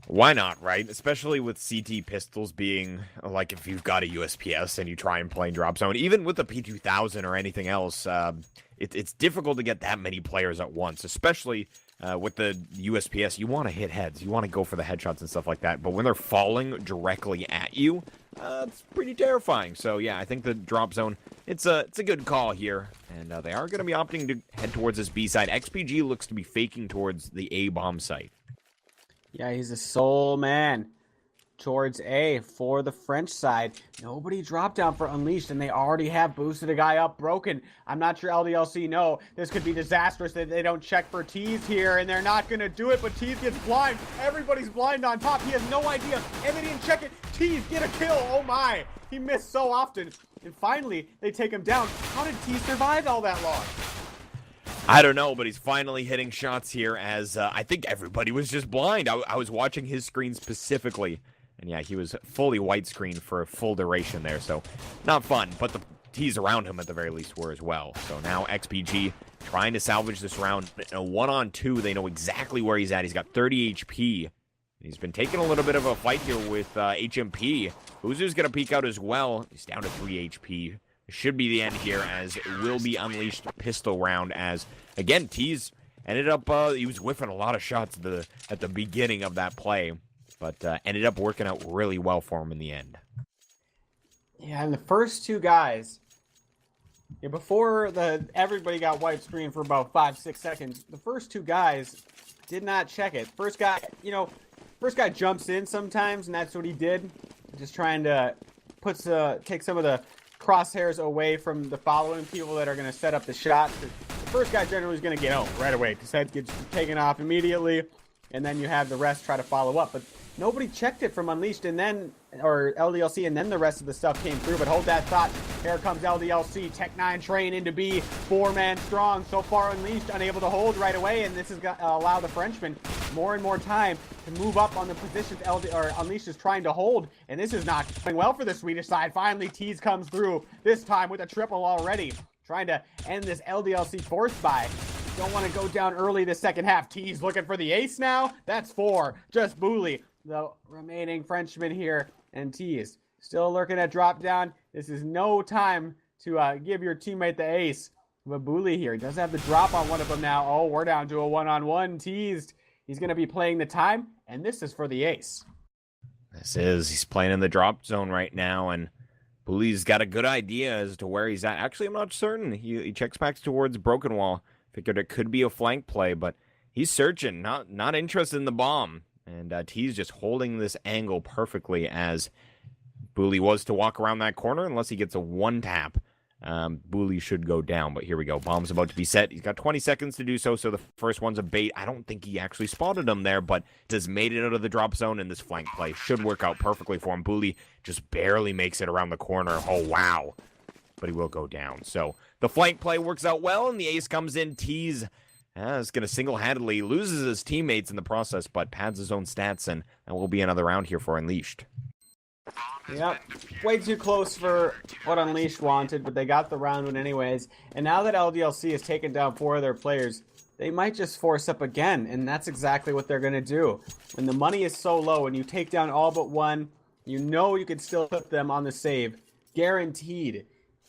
Why not, right? Especially with CT pistols being, like, if you've got a USPS and you try and play drop zone, even with a P2000 or anything else, it's difficult to get that many players at once, especially with the USPS. You want to hit heads. You want to go for the headshots and stuff like that. But when they're falling directly at you, it's pretty terrifying. So, yeah, I think the drop zone, it's a good call here. And they are going to be opting to head towards this B side. XPG looks to be faking towards the A bomb site. Yeah, he's a sole man towards A for the French side. Nobody dropped down for Unleashed, and they already have boosted a guy up broken. I'm not sure LDLC know this could be disastrous that they don't check for Tease here, and they're not going to do it, but Tease gets blind. Everybody's blind on top. He has no idea, and they didn't check it. Tease, get a kill. Oh my. He missed so often. And finally, they take him down. How did Tease survive all that long? I don't know, but he's finally hitting shots here as I think everybody was just blind. I was watching his screen specifically, and yeah, he was fully widescreen for a full duration there, so not fun, but the T's around him at the very least were as well. So now XPG trying to salvage this round. In a 1-on-2, they know exactly where he's at. He's got 30 HP. He's been taking a little bit of a fight here with HMP. Uzu's going to peek out as well. He's down to 3 HP. Should be the end here, as it will be Unleashed pistol round, as again Tease ended up he was whiffing a lot of shots at the beginning of that play, but ended up working out really well for him in the end. Yeah, and the first 2 guys, before everybody got widescreen for about 5-6 seconds, the first 2 guys did not check it. First guy jumps in sometimes, and that's what he did, just trying to take some of the crosshairs away from the following people that are going to set up the shot. The first guy generally is going to get owned right away. His head gets taken off immediately, and then you have the rest try to follow up. But nobody checked it from Unleashed, or LDLC, and then the rest of the stuff came through. But hold that thought. Here comes LDLC. Tech 9 train into B. 4-man strong. So far, Unleashed unable to hold right away, and this is going to allow the Frenchman more and more time to move up on the positions Unleashed is trying to hold, and this is not going well for the Swedish side. Finally, Tease comes through, this time with a triple already, trying to end this LDLC force buy. Don't want to go down early the second half. Tease looking for the ace now. That's 4. Just Bully, the remaining Frenchman here, and Tease still lurking at drop down. This is no time to give your teammate the ace. But Bully here, he does have the drop on one of them now. Oh, we're down to a 1-on-1. Teased. He's going to be playing the time, and this is for the ace. He's playing in the drop zone right now, and Bully's got a good idea as to where he's at. Actually, I'm not certain. He checks back towards Broken Wall. Figured it could be a flank play, but he's searching, not interested in the bomb. And T's just holding this angle perfectly as Bully was to walk around that corner unless he gets a one tap. Bully should go down, but here we go. Bomb's about to be set. He's got 20 seconds to do so, so the first one's a bait. I don't think he actually spotted him there, but just made it out of the drop zone, and this flank play should work out perfectly for him. Bully just barely makes it around the corner. Oh, wow. But he will go down. So the flank play works out well, and the ace comes in. T's is going to single-handedly loses his teammates in the process, but pads his own stats, and that will be another round here for Unleashed. Yep, way too close for what Unleashed wanted, but they got the round win anyways. And now that LDLC has taken down 4 of their players, they might just force up again, and that's exactly what they're going to do. When the money is so low and you take down all but one, you know you can still put them on the save. Guaranteed,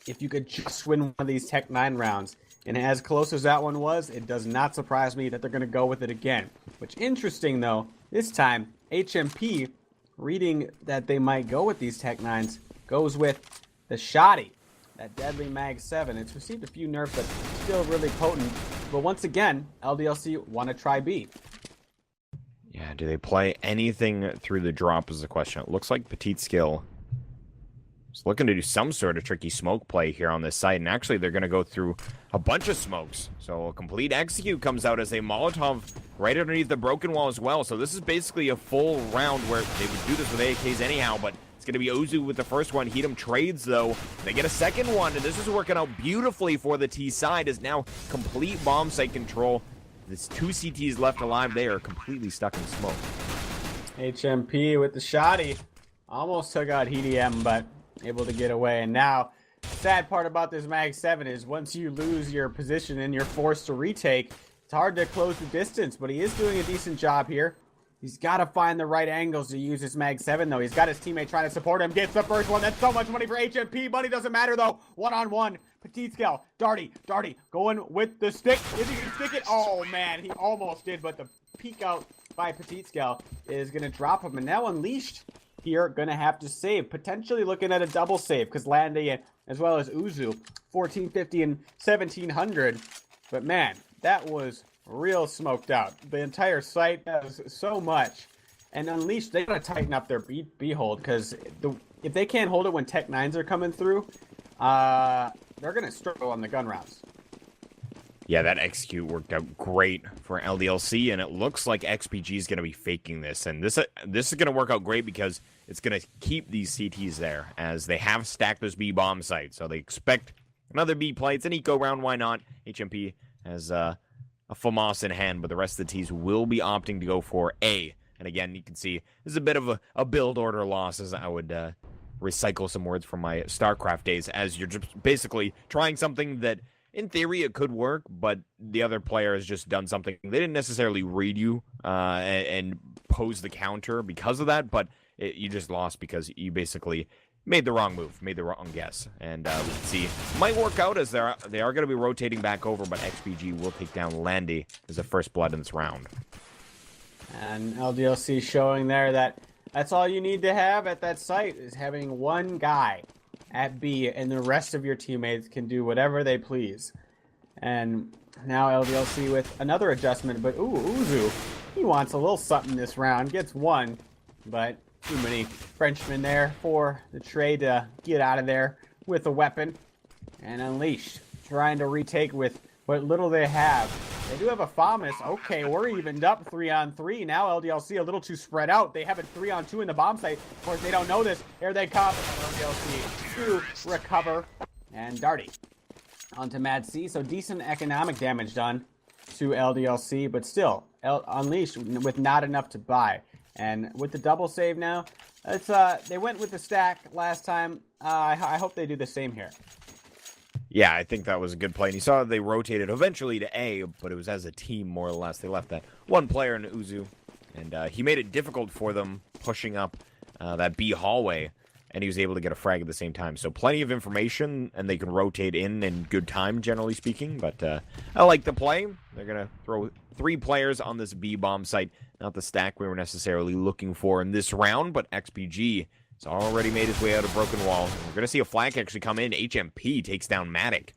if you could just win one of these Tech 9 rounds. And as close as that one was, it does not surprise me that they're going to go with it again. Which, interesting though, this time, HMP, reading that they might go with these Tech 9s, goes with the Shoddy, that deadly Mag 7. It's received a few nerfs, but still really potent. But once again, LDLC want to try B. Yeah, do they play anything through the drop is the question. It looks like Petite Skill is looking to do some sort of tricky smoke play here on this site, and actually they're going to go through a bunch of smokes. So a complete execute comes out as a Molotov right underneath the broken wall as well. So this is basically a full round where they would do this with AKs anyhow, but it's going to be Ozu with the first one. Heatum trades, though. They get a second one, and this is working out beautifully for the T side, as now complete bomb site control. There's 2 CTs left alive. They are completely stuck in smoke. HMP with the Shoddy. Almost took out HDM, but able to get away. And now, sad part about this Mag 7 is once you lose your position and you're forced to retake, it's hard to close the distance, but he is doing a decent job here. He's got to find the right angles to use his Mag 7, though. He's got his teammate trying to support him. Gets the first one. That's so much money for HMP. Money doesn't matter, though. One-on-one. Petite Scale. Darty going with the stick. Is he going to stick it? Oh, man. He almost did, but the peek out by Petite Scale is going to drop him. And now Unleashed here going to have to save. Potentially looking at a double save because Landy as well as Uzu, 1450 and 1700. But, man, that was real smoked out. The entire site has so much. And Unleashed, they gotta tighten up their B hold, because if they can't hold it when Tech 9s are coming through, they're gonna struggle on the gun rounds. Yeah, that execute worked out great for LDLC, and it looks like XPG is going to be faking this. And this is going to work out great because it's going to keep these CTs there, as they have stacked those B bomb sites. So they expect another B play. It's an eco round, why not? HMP has a FAMAS in hand, but the rest of the T's will be opting to go for A. And again, you can see this is a bit of a build order loss, as I would recycle some words from my StarCraft days, as you're just basically trying something that, in theory, it could work, but the other player has just done something. They didn't necessarily read you and pose the counter because of that, but you just lost because you basically made the wrong move, made the wrong guess. And we can see, might work out as they are going to be rotating back over, but XPG will take down Landy as the first blood in this round. And LDLC showing there that that's all you need to have at that site, is having one guy at B, and the rest of your teammates can do whatever they please. And now LDLC with another adjustment, but Uzu, he wants a little something this round. Gets one, but too many Frenchmen there for the trade to get out of there with a weapon. And Unleashed trying to retake with what little they have. They do have a FAMAS. Okay, we're evened up 3-on-3. Now LDLC a little too spread out. They have it 3-on-2 in the bomb site. Of course, they don't know this. Here they come. LDLC to recover. And Darty onto Mad C. So decent economic damage done to LDLC, but still, Unleashed with not enough to buy. And with the double save now, it's they went with the stack last time. I hope they do the same here. Yeah, I think that was a good play. And you saw they rotated eventually to A, but it was as a team, more or less. They left that one player in Uzu, and he made it difficult for them pushing up that B hallway. and he was able to get a frag at the same time. So plenty of information, and they can rotate in good time, generally speaking. But I like the play. They're going to throw 3 players on this B-bomb site. Not the stack we were necessarily looking for in this round, but XPG has already made his way out of Broken Wall. We're going to see a flag actually come in. HMP takes down Matic.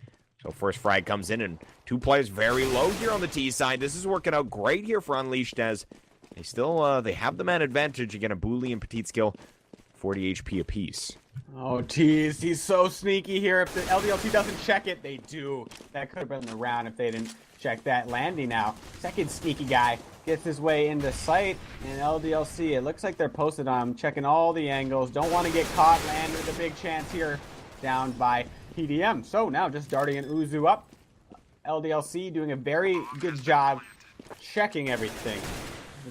So first frag comes in, and 2 players very low here on the T side. This is working out great here for Unleashed, as they still they have the man advantage. Again, a Booley and Petite Skill, 40 HP apiece. Oh, tease. He's so sneaky here. If the LDLC doesn't check it, they do. That could have been the round if they didn't check that. Landy now, second sneaky guy, gets his way into sight. And LDLC, it looks like they're posted on him, checking all the angles. Don't want to get caught. Land with a big chance here, down by PDM. So now just darting an Uzu up. LDLC doing a very good job checking everything.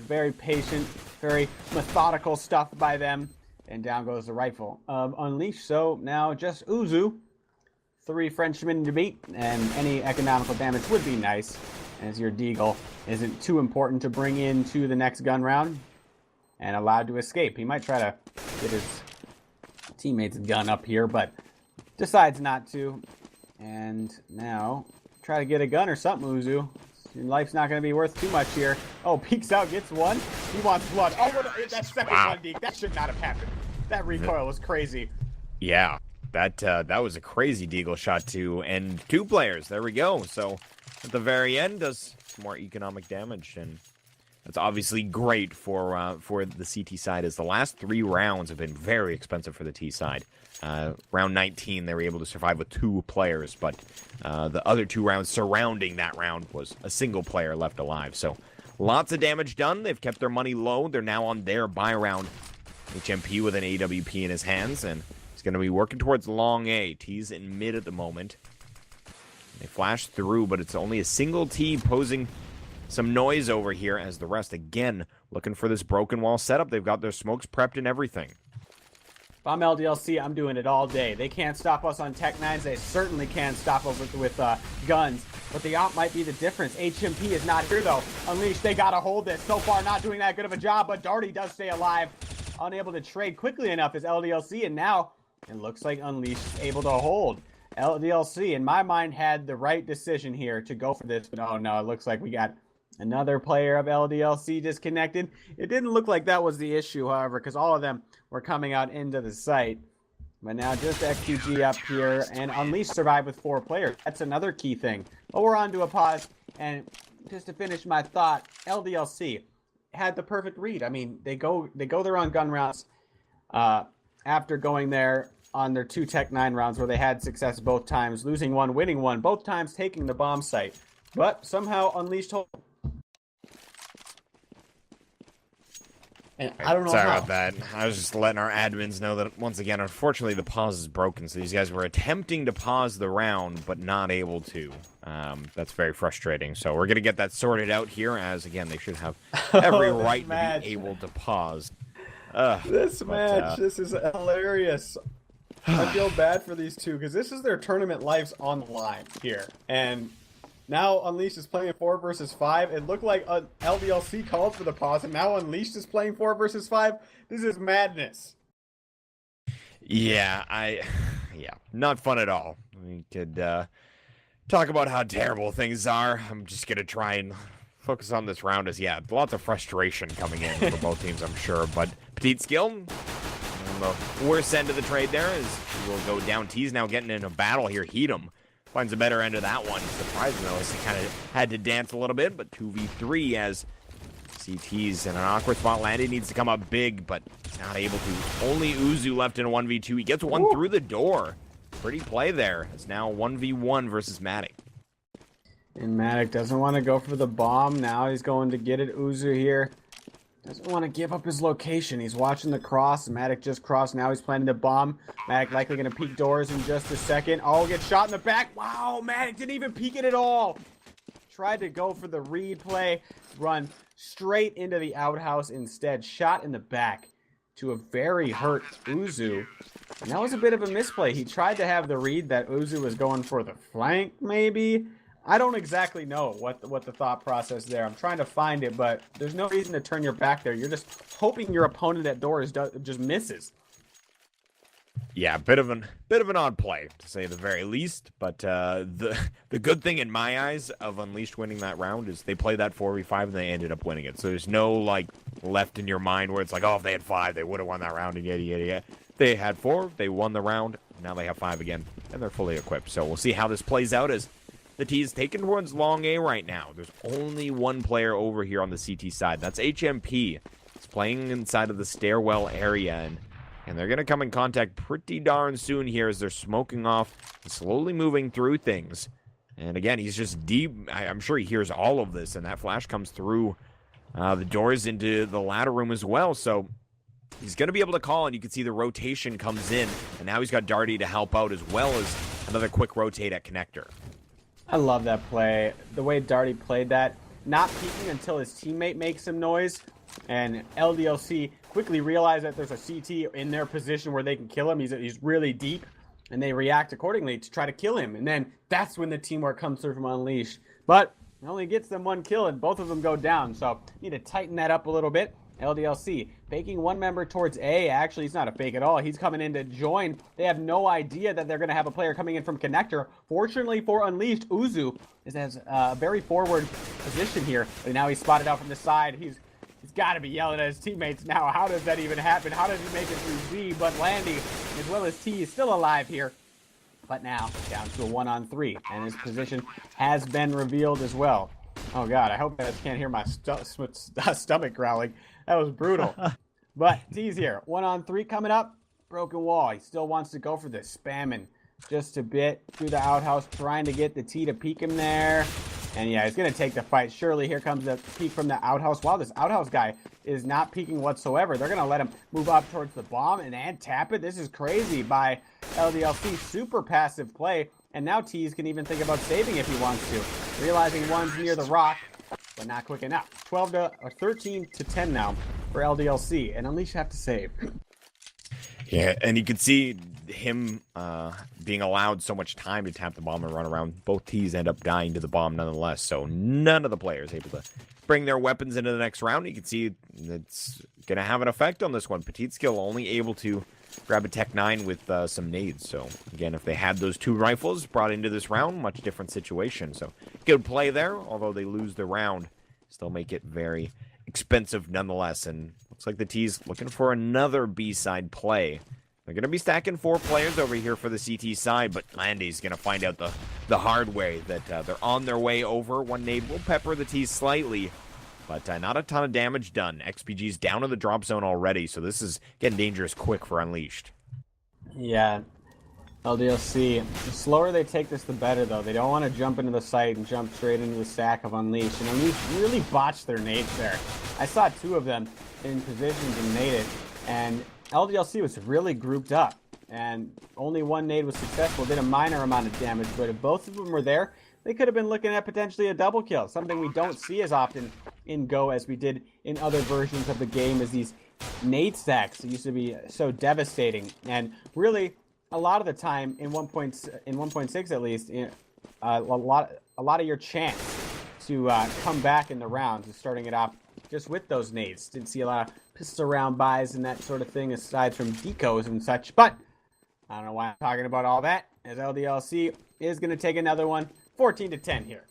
Very patient, very methodical stuff by them. And down goes the rifle of Unleashed. So now just Uzu. 3 Frenchmen to beat, and any economical damage would be nice, as your Deagle isn't too important to bring into the next gun round and allowed to escape. He might try to get his teammate's gun up here, but decides not to. And now try to get a gun or something, Uzu. Your life's not going to be worth too much here. Oh, peeks out, gets one. He wants blood. Oh, that second one, Deke. That should not have happened. That recoil was crazy. Yeah, that was a crazy Deagle shot to end 2 players. There we go. So at the very end, does some more economic damage, and that's obviously great for the CT side, as the last 3 rounds have been very expensive for the T side. Round 19, they were able to survive with 2 players, but the other 2 rounds surrounding that round was a single player left alive. So lots of damage done. They've kept their money low. They're now on their buy round. HMP with an AWP in his hands, and he's going to be working towards long A. T's in mid at the moment. They flash through, but it's only a single T posing some noise over here, as the rest, again, looking for this broken wall setup. They've got their smokes prepped and everything. If I'm LDLC, I'm doing it all day. They can't stop us on Tech 9s. They certainly can't stop us with guns. But the op might be the difference. HMP is not here, though. Unleashed, they got to hold this. So far, not doing that good of a job, but Darty does stay alive. Unable to trade quickly enough is LDLC, and now it looks like Unleashed is able to hold. LDLC, in my mind, had the right decision here to go for this, but oh no, it looks like we got another player of LDLC disconnected. It didn't look like that was the issue, however, because all of them were coming out into the site. But now just XQG up here, and Unleashed survived with 4 players. That's another key thing. But we're on to a pause, and just to finish my thought, LDLC had the perfect read. I mean, they go there on gun rounds after going there on their 2 Tech 9 rounds where they had success both times, losing 1, winning 1, both times taking the bomb site. But somehow Unleashed hold. And I don't know Sorry how. about that. I was just letting our admins know that, once again, unfortunately, the pause is broken. So these guys were attempting to pause the round, but not able to. That's very frustrating. So we're going to get that sorted out here, as, again, they should have every right to be able to pause. This match, this is hilarious. I feel bad for these two, because this is their tournament lives on the line here. And now Unleashed is playing 4 versus 5. It looked like LDLC called for the pause, and now Unleashed is playing 4 versus 5. This is madness. Yeah, not fun at all. We could talk about how terrible things are. I'm just going to try and focus on this round, as, yeah, lots of frustration coming in for both teams, I'm sure. But Petite Skill, on the worst end of the trade there, is he will go down. T's now getting in a battle here. Heatum finds a better end of that one. Surprisingly, though, he kind of had to dance a little bit, but 2v3 as CT's in an awkward spot. Landy needs to come up big, but he's not able to. Only Uzu left in a 1v2. He gets one through the door. Pretty play there. It's now 1v1 versus Matic. And Matic doesn't want to go for the bomb. Now he's going to get it. Uzu here doesn't want to give up his location. He's watching the cross. Matic just crossed. Now he's planning the bomb. Matic likely going to peek doors in just a second. Oh, gets shot in the back. Wow, Matic didn't even peek it at all. Tried to go for the read play. Run straight into the outhouse. Instead, shot in the back to a very hurt Uzu. And that was a bit of a misplay. He tried to have the read that Uzu was going for the flank, maybe. I don't exactly know what the thought process there. I'm trying to find it, but there's no reason to turn your back there. You're just hoping your opponent at doors just misses. Yeah, bit of an odd play, to say the very least. But the good thing in my eyes of Unleashed winning that round is they played that 4v5 and they ended up winning it. So there's no like left in your mind where it's like, oh, if they had 5, they would have won that round and yada yada yada. They had 4, they won the round, now they have 5 again, and they're fully equipped. So we'll see how this plays out as the T is taken towards long A right now. There's only one player over here on the CT side. That's HMP. He's playing inside of the stairwell area, and they're going to come in contact pretty darn soon here as they're smoking off and slowly moving through things. And again, he's just deep. I'm sure he hears all of this, and that flash comes through the doors into the ladder room as well. So he's going to be able to call, and you can see the rotation comes in, and now he's got Darty to help out as well as another quick rotate at connector. I love that play. The way Darty played that, not peeking until his teammate makes some noise, and LDLC quickly realize that there's a CT in their position where they can kill him. He's really deep, and they react accordingly to try to kill him. And then that's when the teamwork comes through from Unleashed. But it only gets them one kill, and both of them go down. So need to tighten that up a little bit. LDLC faking one member towards A. Actually, he's not a fake at all. He's coming in to join. They have no idea that they're going to have a player coming in from connector. Fortunately for Unleashed, Uzu has a very forward position here. But now he's spotted out from the side. He's got to be yelling at his teammates now. How does that even happen? How does he make it through Z? But Landy, as well as T, is still alive here. But now down to a 1-on-3, and his position has been revealed as well. Oh God, I hope you guys can't hear my stomach growling. That was brutal. But T's here. 1-on-3 coming up. Broken wall. He still wants to go for this. Spamming just a bit through the outhouse, trying to get the T to peek him there. And yeah, he's going to take the fight. Surely here comes the peek from the outhouse. Wow, this outhouse guy is not peeking whatsoever. They're going to let him move up towards the bomb and tap it. This is crazy by LDLC. Super passive play. And now T's can even think about saving if he wants to. Realizing one's near the rock, but not quick enough. 13 to 10 now for LDLC, and Unleash have to save. Yeah, and you can see him being allowed so much time to tap the bomb and run around. Both T's end up dying to the bomb nonetheless, so none of the players able to bring their weapons into the next round. You can see it's going to have an effect on this one. Petite Skill only able to grab a Tech 9 with some nades. So, again, if they had those 2 rifles brought into this round, much different situation. So, good play there, although they lose the round. Still make it very expensive nonetheless. And looks like the T's looking for another B-side play. They're going to be stacking 4 players over here for the CT side, but Landy's going to find out the hard way that they're on their way over. One nade will pepper the T's slightly, but not a ton of damage done. XPG's down in the drop zone already, so this is getting dangerous quick for Unleashed. Yeah, LDLC. The slower they take this, the better, though. They don't want to jump into the site and jump straight into the stack of Unleashed. And Unleashed really botched their nades there. I saw 2 of them in position to nade it, and LDLC was really grouped up. And only one nade was successful, did a minor amount of damage, but if both of them were there, they could have been looking at potentially a double kill, something we don't see as often in Go as we did in other versions of the game, as these nade stacks used to be so devastating. And really, a lot of the time in 1.6 at least, a lot of your chance to come back in the rounds is starting it off just with those nades. Didn't see a lot of pistol round buys and that sort of thing aside from decos and such, but I don't know why I'm talking about all that, as LDLC is going to take another one. 14 to 10 here.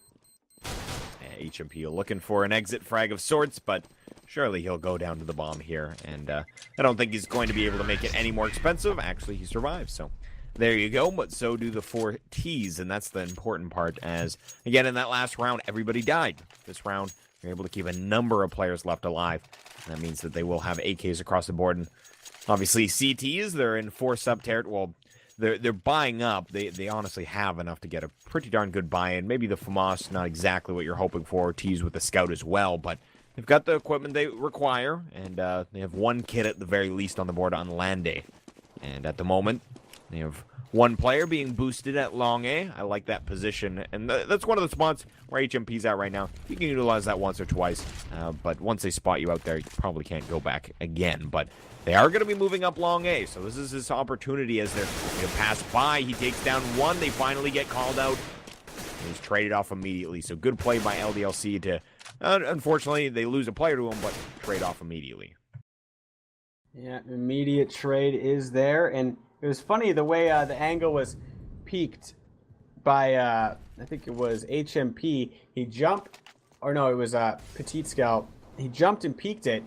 HMP looking for an exit frag of sorts, but surely he'll go down to the bomb here. And I don't think he's going to be able to make it any more expensive. Actually, he survives. So there you go. But so do the 4 T's. And that's the important part, as, again, in that last round, everybody died. This round, you're able to keep a number of players left alive. And that means that they will have AKs across the board. And obviously, CTs, they're in 4 sub-territory. Well, they're buying up. They honestly have enough to get a pretty darn good buy-in. Maybe the FAMAS, not exactly what you're hoping for. T's with the Scout as well, but they've got the equipment they require, and they have 1 kit at the very least on the board on Lande. And at the moment, they have 1 player being boosted at long A. I like that position, and that's one of the spots where HMP's at right now. You can utilize that once or twice, but once they spot you out there, you probably can't go back again. But they are going to be moving up long A, so this is his opportunity as they're going to pass by. He takes down 1. They finally get called out. And he's traded off immediately, so good play by LDLC to... unfortunately, they lose a player to him, but trade off immediately. Yeah, immediate trade is there, and It was funny the way the angle was peaked by, I think it was HMP. He jumped, or no, it was Petite Scale. He jumped and peeked it,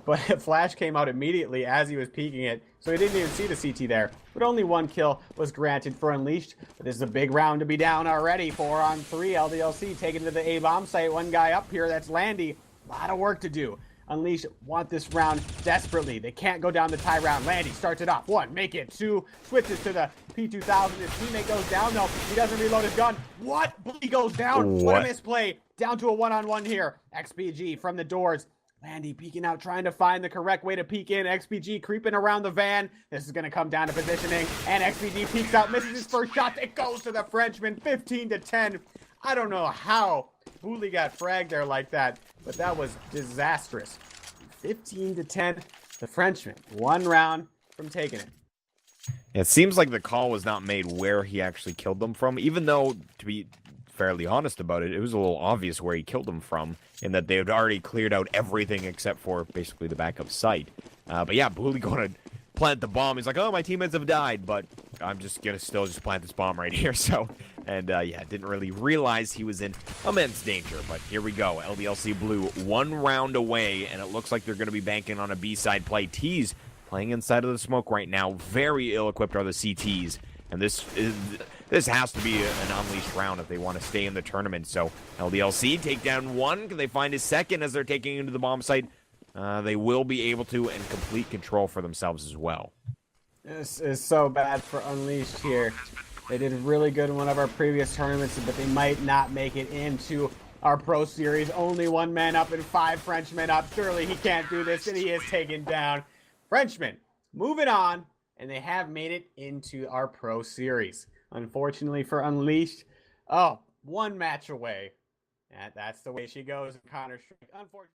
but Flash came out immediately as he was peeking it, so he didn't even see the CT there. But only 1 kill was granted for Unleashed. But this is a big round to be down already. 4-on-3, LDLC taken to the A-bomb site. One guy up here, that's Landy. A lot of work to do. Unleashed want this round desperately. They can't go down the tie round. Landy starts it off. 1, make it 2, switches to the P2000. His teammate goes down though. He doesn't reload his gun. What? He goes down. What a misplay. Down to a 1-on-1 here. XPG from the doors. Landy peeking out, trying to find the correct way to peek in. XPG creeping around the van. This is going to come down to positioning. And XPG peeks out, misses his first shot. It goes to the Frenchman, 15-10. I don't know how Booley got fragged there like that, but that was disastrous. 15-10, the Frenchman. 1 round from taking it. It seems like the call was not made where he actually killed them from, even though, to be fairly honest about it, it was a little obvious where he killed them from, in that they had already cleared out everything except for basically the backup site. But yeah, Booley going to plant the bomb. He's like, oh, my teammates have died, but I'm just going to still just plant this bomb right here. So, and yeah, didn't really realize he was in immense danger. But here we go. LDLC Blue 1 round away, and it looks like they're going to be banking on a B-side play. T's playing inside of the smoke right now. Very ill-equipped are the CTs. And this has to be an Unleashed round if they want to stay in the tournament. So LDLC take down 1. Can they find a second as they're taking into the bomb site? They will be able to, and complete control for themselves as well. This is so bad for Unleashed here. They did really good in one of our previous tournaments, but they might not make it into our Pro Series. Only 1 man up and 5 Frenchmen up. Surely he can't do this, and he is taken down. Frenchman, moving on. And they have made it into our Pro Series. Unfortunately for Unleashed, 1 match away. That's the way she goes in Counter-Strike. Unfortunately.